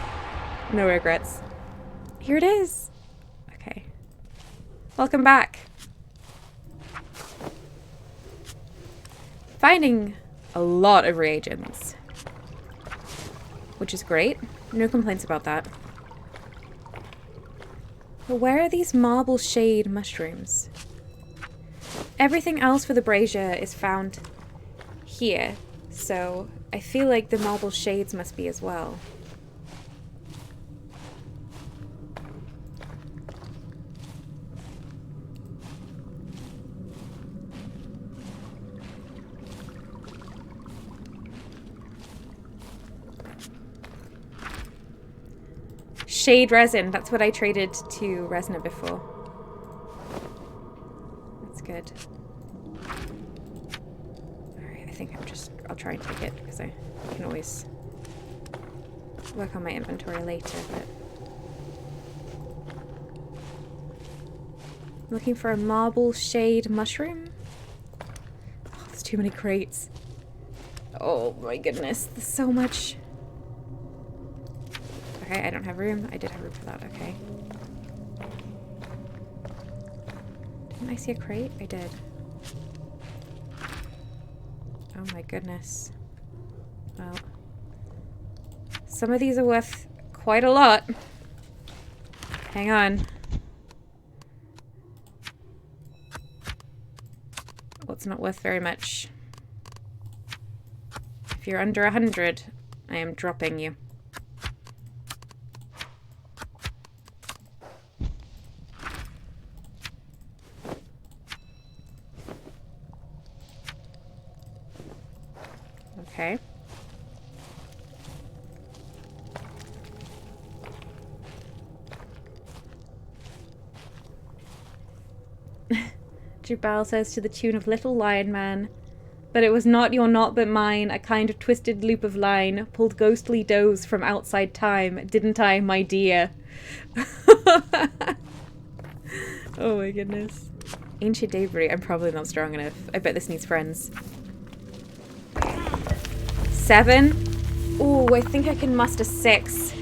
no regrets. Here it is. Okay. Welcome back. Finding a lot of reagents, which is great. No complaints about that. But where are these marble shade mushrooms? Everything else for the brazier is found here, so I feel like the marble shades must be as well. Shade resin, that's what I traded to Resna before. That's good. I'll try and take it because I can always work on my inventory later, but I'm looking for a marble shade mushroom. Oh, there's too many crates. Oh my goodness, there's so much. Okay, I don't have room. I did have room for that, okay. Didn't I see a crate? I did. Oh my goodness. Well, some of these are worth quite a lot. Hang on. What's not worth very much? If you're under 100, I am dropping you. Okay. Jubal says to the tune of Little Lion Man, but it was not your not but mine, a kind of twisted loop of line, pulled ghostly doze from outside time, didn't I, my dear? Oh my goodness. Ancient Debris, I'm probably not strong enough. I bet this needs friends. 7? Ooh, I think I can muster 6.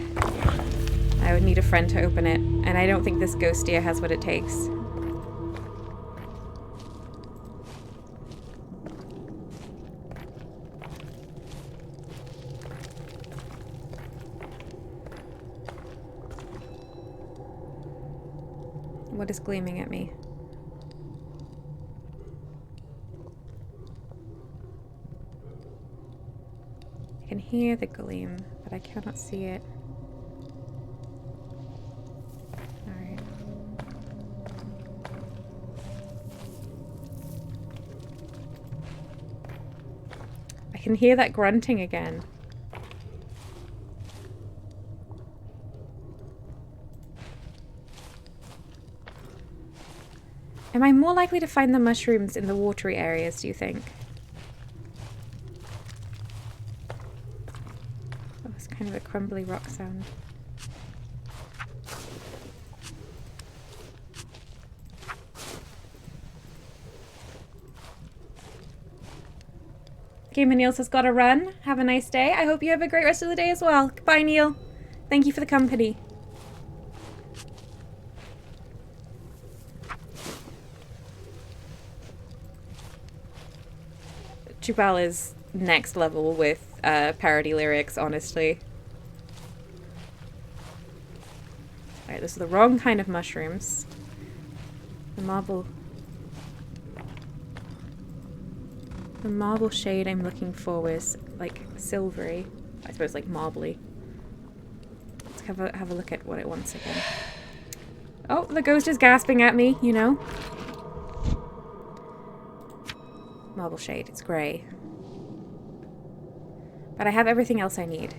I would need a friend to open it, and I don't think this ghost deer has what it takes. What is gleaming at me? I can hear the gleam, but I cannot see it. Alright. I can hear that grunting again. Am I more likely to find the mushrooms in the watery areas, do you think? Oh, it's kind of a crumbly rock sound. Gamer Niels has got to run. Have a nice day. I hope you have a great rest of the day as well. Goodbye, Neil. Thank you for the company. Jubal is next level with parody lyrics, honestly. Alright, those are the wrong kind of mushrooms. The marble shade I'm looking for was like silvery. I suppose like marbly. Let's have a look at what it wants again. Oh, the ghost is gasping at me, you know. Marble shade, it's grey. But I have everything else I need.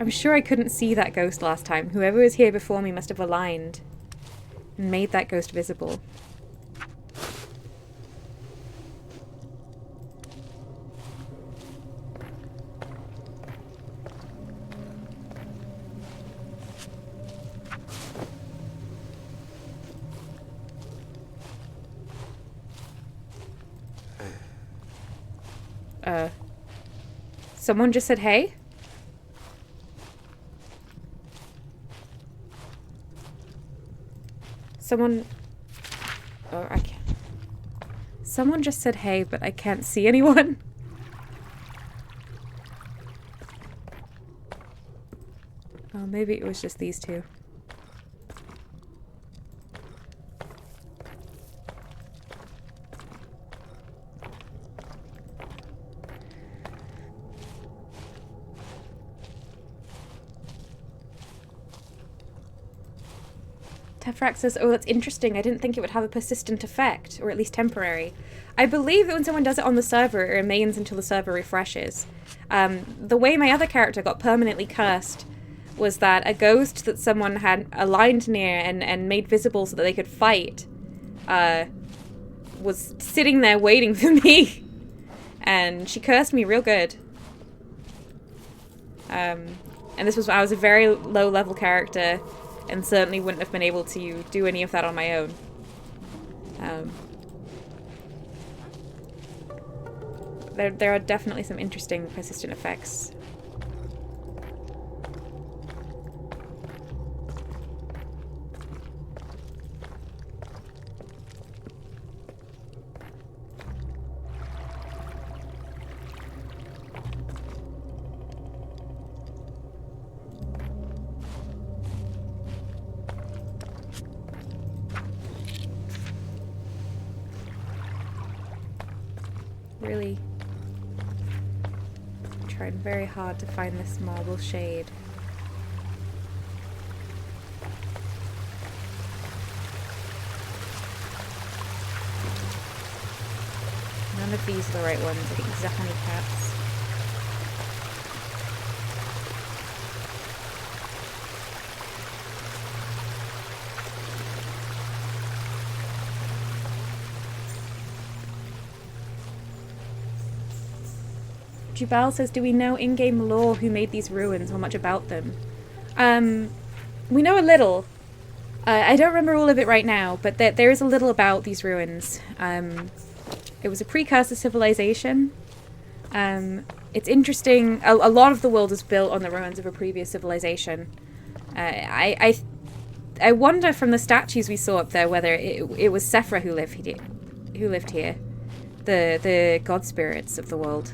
I'm sure I couldn't see that ghost last time. Whoever was here before me must have aligned and made that ghost visible. Someone just said hey? Someone... Oh, I can't... Someone just said hey, but I can't see anyone. Oh, maybe it was just these two. Tefrax says, oh, that's interesting. I didn't think it would have a persistent effect, or at least temporary. I believe that when someone does it on the server, it remains until the server refreshes. The way my other character got permanently cursed was that a ghost that someone had aligned near and made visible so that they could fight was sitting there waiting for me. And she cursed me real good. And this was when I was a very low-level character, and certainly wouldn't have been able to do any of that on my own. There are definitely some interesting persistent effects. Really tried very hard to find this marble shade. these are the right ones. I think these are honey cats. Jubal says, do we know in-game lore who made these ruins or much about them? We know a little. I don't remember all of it right now, but there is a little about these ruins. It was a precursor civilization. It's interesting. A lot of the world is built on the ruins of a previous civilization. I wonder from the statues we saw up there whether it was Sephra who lived here, the god spirits of the world,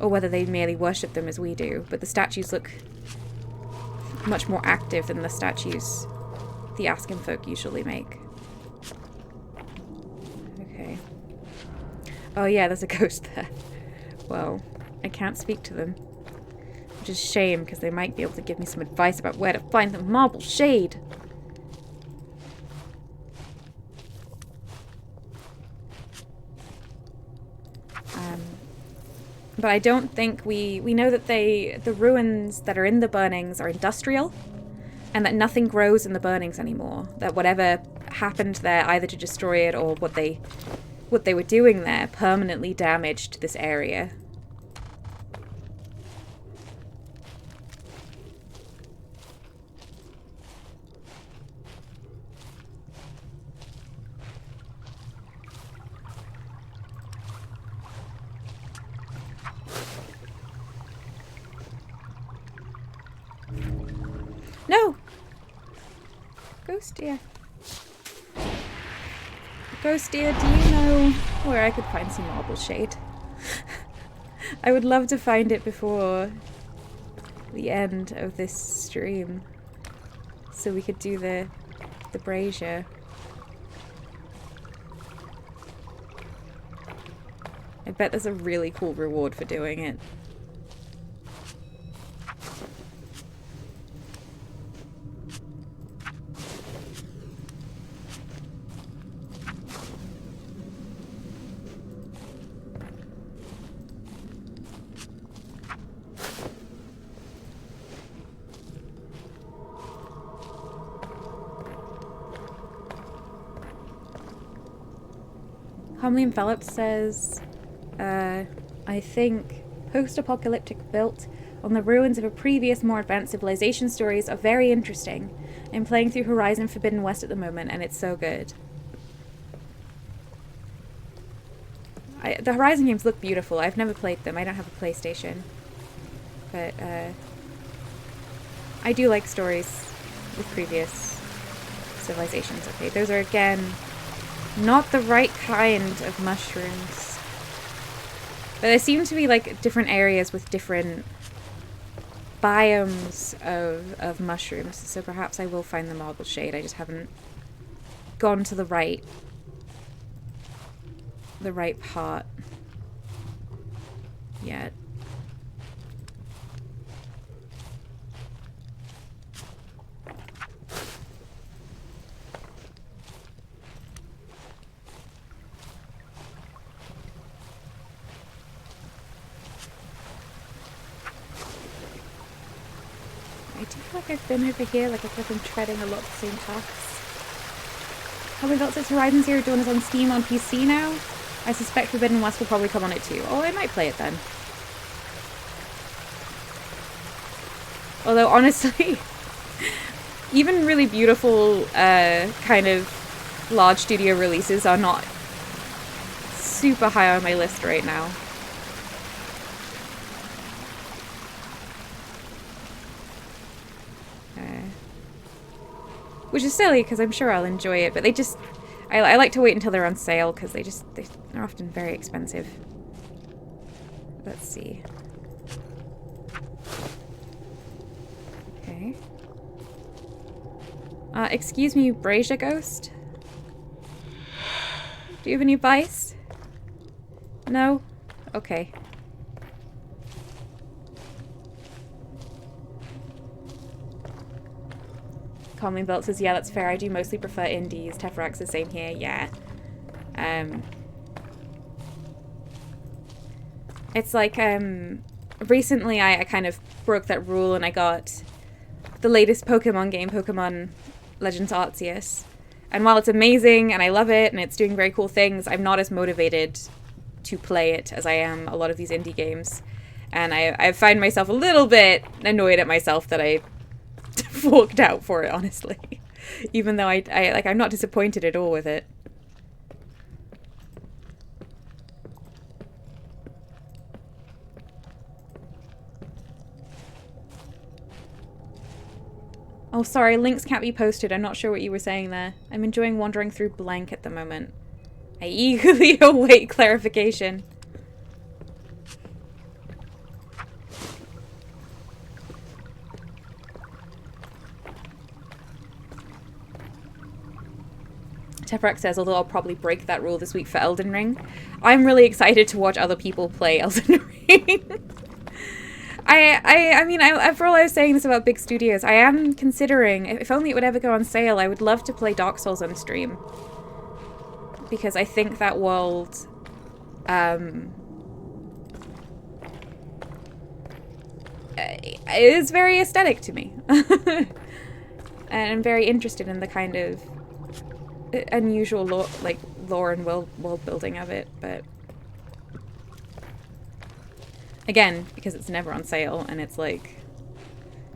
or whether they merely worship them as we do. But the statues look much more active than the statues the Askin folk usually make. Okay. Oh yeah, there's a ghost there. Well, I can't speak to them. Which is a shame, because they might be able to give me some advice about where to find the marble shade. But I don't think we know that the ruins that are in the burnings are industrial, and that nothing grows in the burnings anymore. That whatever happened there, either to destroy it or what they were doing there, permanently damaged this area. No! Ghost deer. Ghost deer, do you know where I could find some marble shade? I would love to find it before the end of this stream, so we could do the brazier. I bet there's a really cool reward for doing it. Homely Enveloped says, I think post-apocalyptic built on the ruins of a previous more advanced civilization stories are very interesting. I'm playing through Horizon Forbidden West at the moment and it's so good. The Horizon games look beautiful. I've never played them. I don't have a PlayStation. But I do like stories with previous civilizations. Okay, those are again not the right kind of mushrooms. But there seem to be like different areas with different biomes of mushrooms. So perhaps I will find the marble shade. I just haven't gone to the right part yet. I do feel like I've been over here, like I've been treading a lot of the same paths. How we got this Horizon Zero Dawn is on Steam on PC now. I suspect Forbidden West will probably come on it too. Oh, I might play it then. Although honestly, even really beautiful kind of large studio releases are not super high on my list right now. Which is silly, because I'm sure I'll enjoy it, but they just... I like to wait until they're on sale, because they're often very expensive. Let's see. Okay. Excuse me, Brazier Ghost? Do you have any advice? No? Okay. Comlin Belt says, yeah, that's fair. I do mostly prefer indies. Tefrax is same here, yeah. It's like, recently I kind of broke that rule and I got the latest Pokemon game, Pokemon Legends Arceus. And while it's amazing and I love it and it's doing very cool things, I'm not as motivated to play it as I am a lot of these indie games. And I find myself a little bit annoyed at myself that I forked out for it, honestly. Even though I'm not disappointed at all with it. Oh, sorry, links can't be posted. I'm not sure what you were saying there. I'm enjoying wandering through blank at the moment. I eagerly await clarification. Tefrak says, although I'll probably break that rule this week for Elden Ring. I'm really excited to watch other people play Elden Ring. I mean, for all I was saying this about big studios, I am considering, if only it would ever go on sale, I would love to play Dark Souls on stream. Because I think that world, is very aesthetic to me. And I'm very interested in the kind of unusual lore and world building of it, but again, because it's never on sale, and it's like,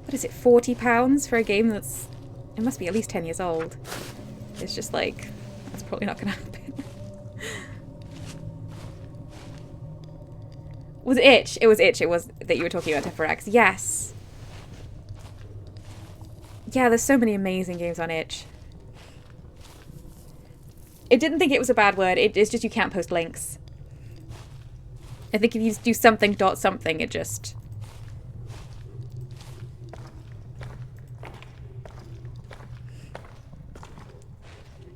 what is it, £40 for a game that's, it must be at least 10 years old. It's just like, that's probably not gonna happen. Was it Itch? It was Itch, it was that you were talking about, Teferax. Yes! Yeah, there's so many amazing games on Itch. I didn't think it was a bad word, it's just you can't post links. I think if you do something dot something, it just...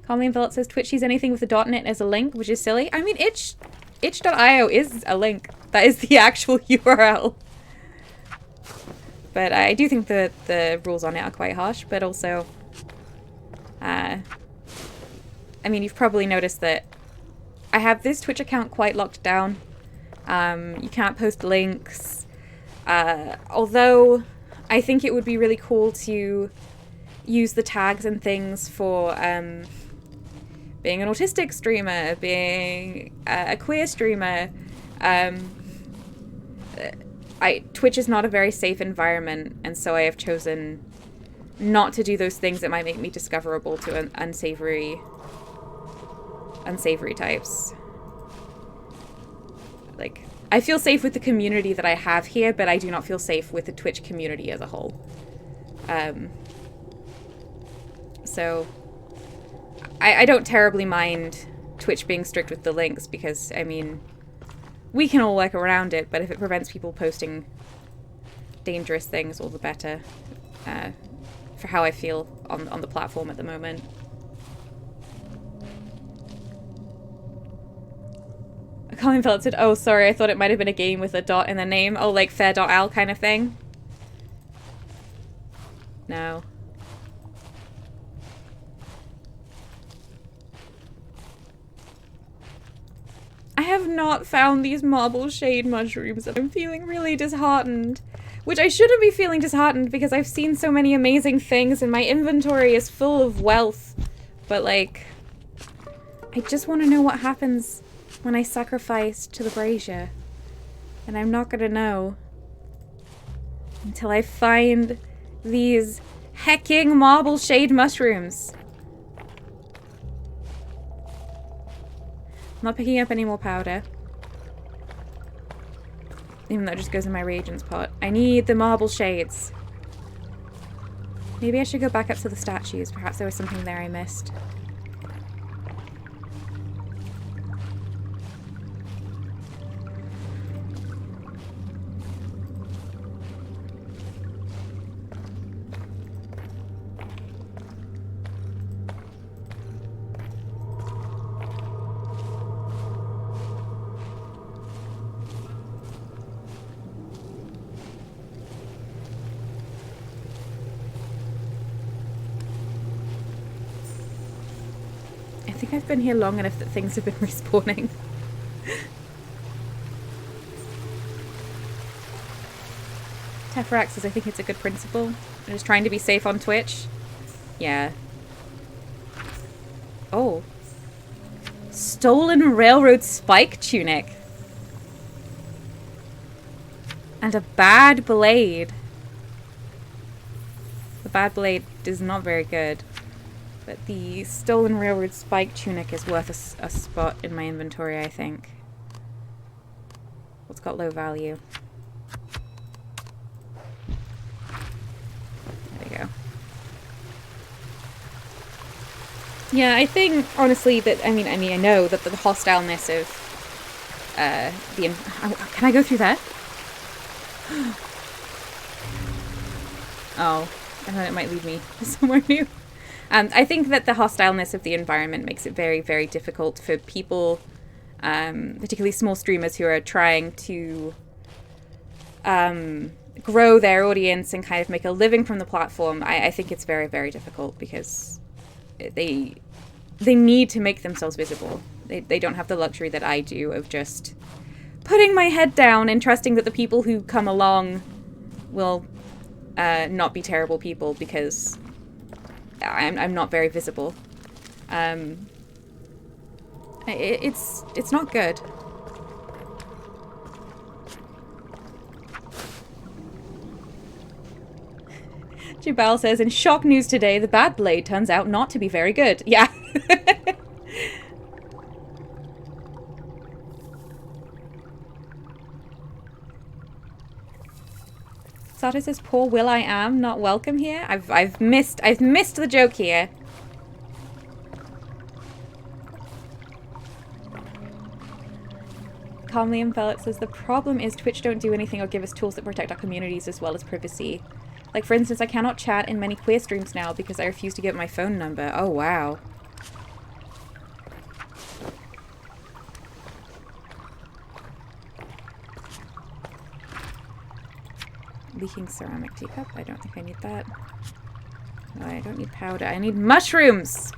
Colleen Villett says Twitch sees anything with the dot in it as a link, which is silly. I mean, itch.io is a link. That is the actual URL. But I do think that the rules on it are quite harsh, but also... I mean, you've probably noticed that I have this Twitch account quite locked down. You can't post links. Although I think it would be really cool to use the tags and things for being an autistic streamer, being a queer streamer. Twitch is not a very safe environment, and so I have chosen not to do those things that might make me discoverable to unsavory types. Like, I feel safe with the community that I have here, but I do not feel safe with the Twitch community as a whole. So, I don't terribly mind Twitch being strict with the links, because, I mean, we can all work around it, but if it prevents people posting dangerous things, all the better, for how I feel on the platform at the moment. Colin Phillips said, oh, sorry, I thought it might have been a game with a dot in the name. Oh, like fair.al kind of thing? No. I have not found these marble shade mushrooms, and I'm feeling really disheartened. Which I shouldn't be feeling disheartened, because I've seen so many amazing things and my inventory is full of wealth. But, like, I just want to know what happens when I sacrifice to the brazier. And I'm not gonna know until I find these hecking marble shade mushrooms. I'm not picking up any more powder. Even though it just goes in my reagents pot. I need the marble shades. Maybe I should go back up to the statues. Perhaps there was something there I missed. I think I've been here long enough that things have been respawning. Teferax says, I think it's a good principle. I'm just trying to be safe on Twitch. Yeah. Oh. Stolen railroad spike tunic. And a bad blade. The bad blade is not very good. But the stolen railroad spike tunic is worth a spot in my inventory, I think. What's got low value? There you go. Yeah, I think, honestly, that, I know that the hostileness of, can I go through that? Oh, I thought it might lead me somewhere new. I think that the hostileness of the environment makes it very, very difficult for people, particularly small streamers who are trying to grow their audience and kind of make a living from the platform. I think it's very, very difficult because they need to make themselves visible. They don't have the luxury that I do of just putting my head down and trusting that the people who come along will not be terrible people because I'm not very visible. It's not good. Jabal says, in shock news today, the bad blade turns out not to be very good. Yeah. Sato says, poor Will I am not welcome here. I've missed the joke here. Calmly Envelop says, the problem is Twitch don't do anything or give us tools that protect our communities as well as privacy. Like, for instance, I cannot chat in many queer streams now because I refuse to give my phone number. Oh, wow. Leaking ceramic teacup. I don't think I need that. No, I don't need powder. I need mushrooms!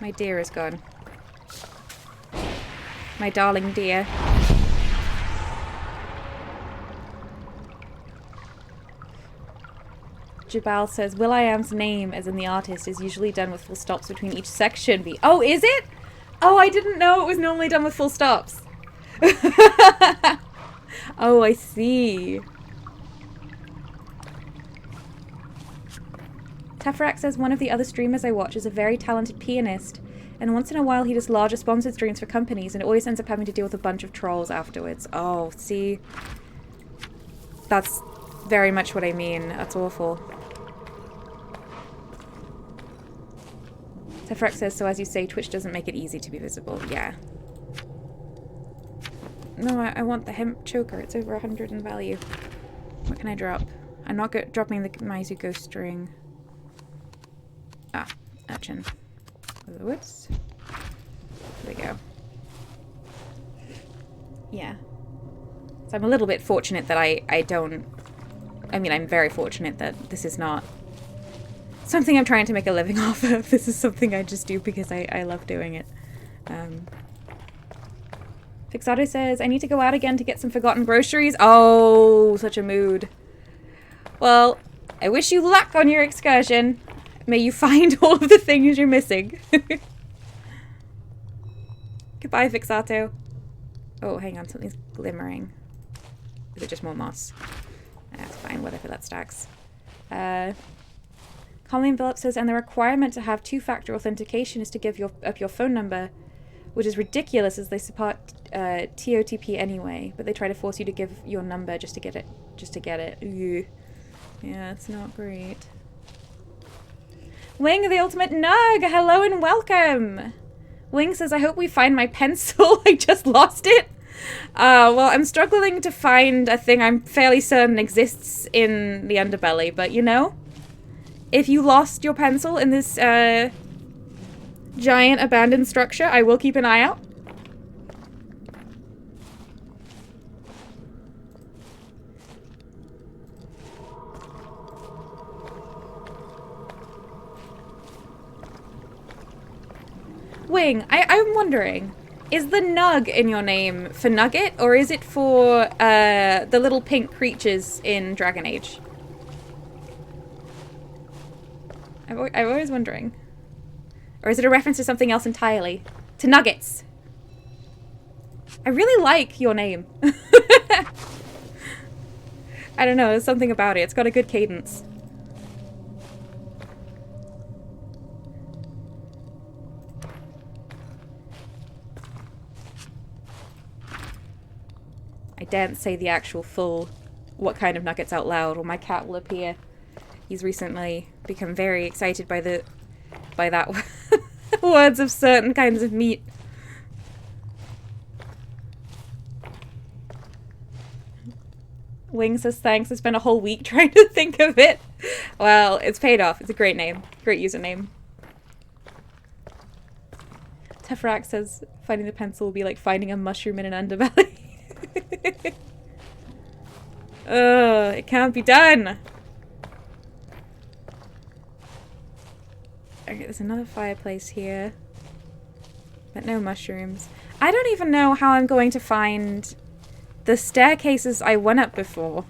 My deer is gone. My darling deer. Jabal says, Will.i.am's name, as in the artist, is usually done with full stops between each section. Oh, is it? Oh, I didn't know it was normally done with full stops. Oh, I see. Teferax says, one of the other streamers I watch is a very talented pianist, and once in a while he does larger sponsored streams for companies, and always ends up having to deal with a bunch of trolls afterwards. Oh, see? That's very much what I mean. That's awful. Teferax says, so as you say, Twitch doesn't make it easy to be visible. Yeah. No, I want the hemp choker. It's over 100 in value. What can I drop? I'm not dropping the Maizu Ghost String. Ah, urchin. Go to the woods. There we go. Yeah. So I'm a little bit fortunate that I don't... I mean, I'm very fortunate that this is not something I'm trying to make a living off of. This is something I just do because I love doing it. Fixato says, I need to go out again to get some forgotten groceries. Oh, such a mood. Well, I wish you luck on your excursion. May you find all of the things you're missing. Goodbye, Fixato. Oh, hang on, something's glimmering. Is it just more moss? That's fine, whatever, that stacks. Calmly Envelop says, and the requirement to have two-factor authentication is to give up your phone number, which is ridiculous as they support TOTP anyway, but they try to force you to give your number just to get it. Ugh. Yeah, it's not great. Wing, the ultimate nug! Hello and welcome! Wing says, I hope we find my pencil. I just lost it. Well, I'm struggling to find a thing I'm fairly certain exists in the Underbelly, but you know, if you lost your pencil in this giant abandoned structure, I will keep an eye out. Wing, I'm wondering, is the Nug in your name for Nugget, or is it for the little pink creatures in Dragon Age? I'm always wondering. Or is it a reference to something else entirely? To Nuggets. I really like your name. I don't know, there's something about it. It's got a good cadence. I daren't say the actual full what kind of nuggets out loud, or my cat will appear. He's recently become very excited by that words of certain kinds of meat. Wing says thanks. I spent a whole week trying to think of it. Well, it's paid off. It's a great name. Great username. Tefrak says finding the pencil will be like finding a mushroom in an underbelly. Ugh, it can't be done. Okay, there's another fireplace here. But no mushrooms. I don't even know how I'm going to find the staircases I went up before.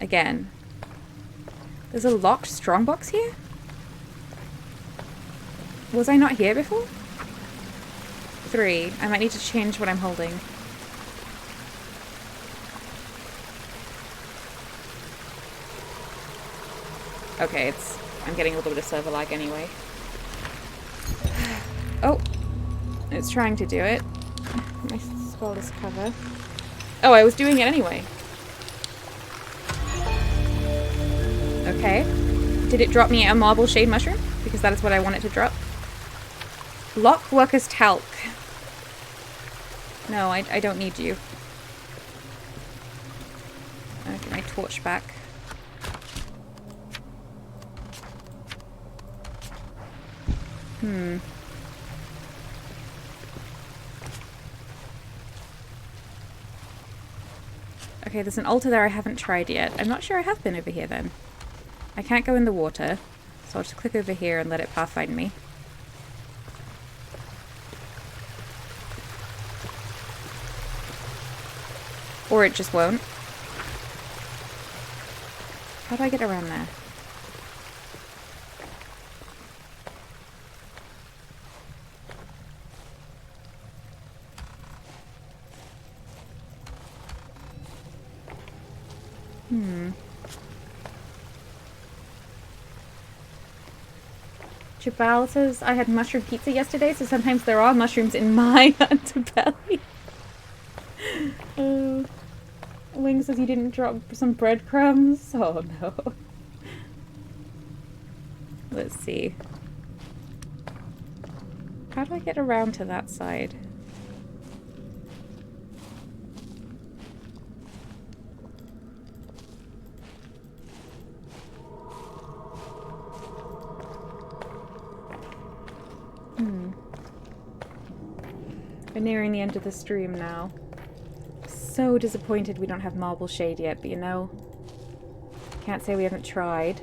Again. There's a locked strongbox here? Was I not here before? 3. I might need to change what I'm holding. Okay, I'm getting a little bit of server lag anyway. Oh, it's trying to do it. My scrollers cover. Oh, I was doing it anyway. Okay. Did it drop me a marble shade mushroom? Because that is what I want it to drop. Lock worker's talc. No, I don't need you. I'll get my torch back. Okay, there's an altar there I haven't tried yet. I'm not sure I have been over here then. I can't go in the water, so I'll just click over here and let it pathfind me. Or it just won't. How do I get around there? Jabal says, I had mushroom pizza yesterday, so sometimes there are mushrooms in my underbelly. Wing says you didn't drop some breadcrumbs. Oh no. Let's see. How do I get around to that side? We're nearing the end of the stream now. So disappointed we don't have marble shade yet, but you know, can't say we haven't tried.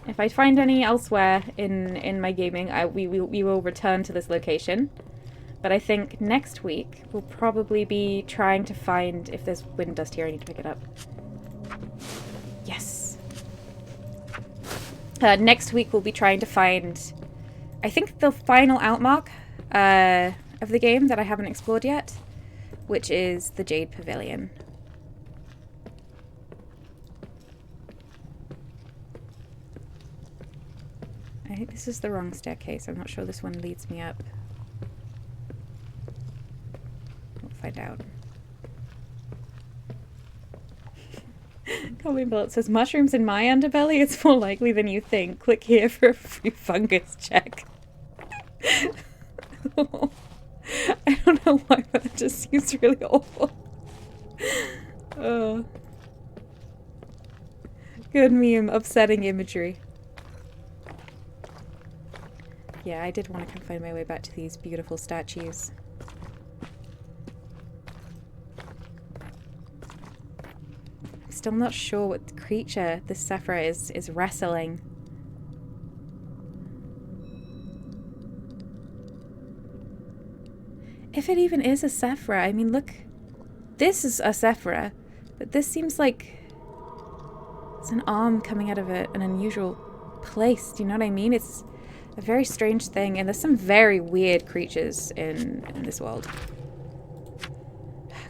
If I find any elsewhere in my gaming, we will return to this location. But I think next week we'll probably be trying to find, if there's wind dust here, I need to pick it up. Yes. Next week we'll be trying to find, I think, the final outmark of the game that I haven't explored yet, which is the Jade Pavilion. I think this is the wrong staircase. I'm not sure this one leads me up. We'll find out. Colleen Bullet says, mushrooms in my underbelly? It's more likely than you think. Click here for a free fungus check. I don't know why, but that just seems really awful. Oh. Good meme, upsetting imagery. Yeah, I did want to come find my way back to these beautiful statues. I'm still not sure what creature this Sephira is wrestling. If it even is a Sephora. I mean, look. This is a Sephora. But this seems like it's an arm coming out of an unusual place. Do you know what I mean? It's a very strange thing. And there's some very weird creatures in this world.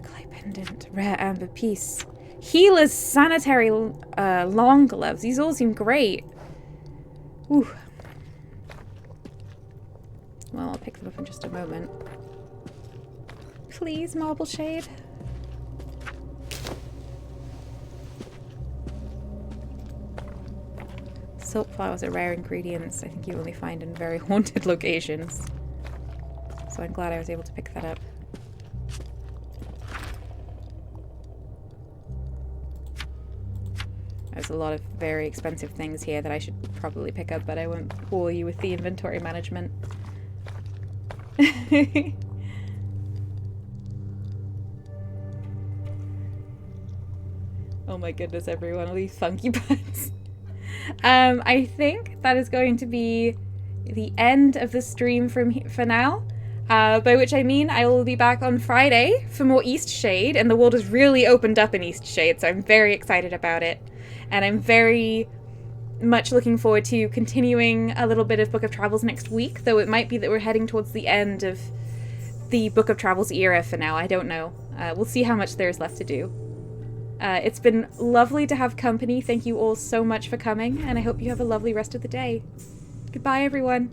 Clay pendant. Rare amber piece. Healer's sanitary long gloves. These all seem great. Ooh. Well, I'll pick them up in just a moment. Please, marble shade. Silk flowers are rare ingredients. I think you only find in very haunted locations. So I'm glad I was able to pick that up. There's a lot of very expensive things here that I should probably pick up, but I won't bore you with the inventory management. Oh my goodness, everyone, all these funky buttons. I think that is going to be the end of the stream for now. By which I mean I will be back on Friday for more Eastshade, and the world has really opened up in Eastshade, so I'm very excited about it. And I'm very much looking forward to continuing a little bit of Book of Travels next week, though it might be that we're heading towards the end of the Book of Travels era for now. I don't know. We'll see how much there is left to do. It's been lovely to have company. Thank you all so much for coming, and I hope you have a lovely rest of the day. Goodbye, everyone.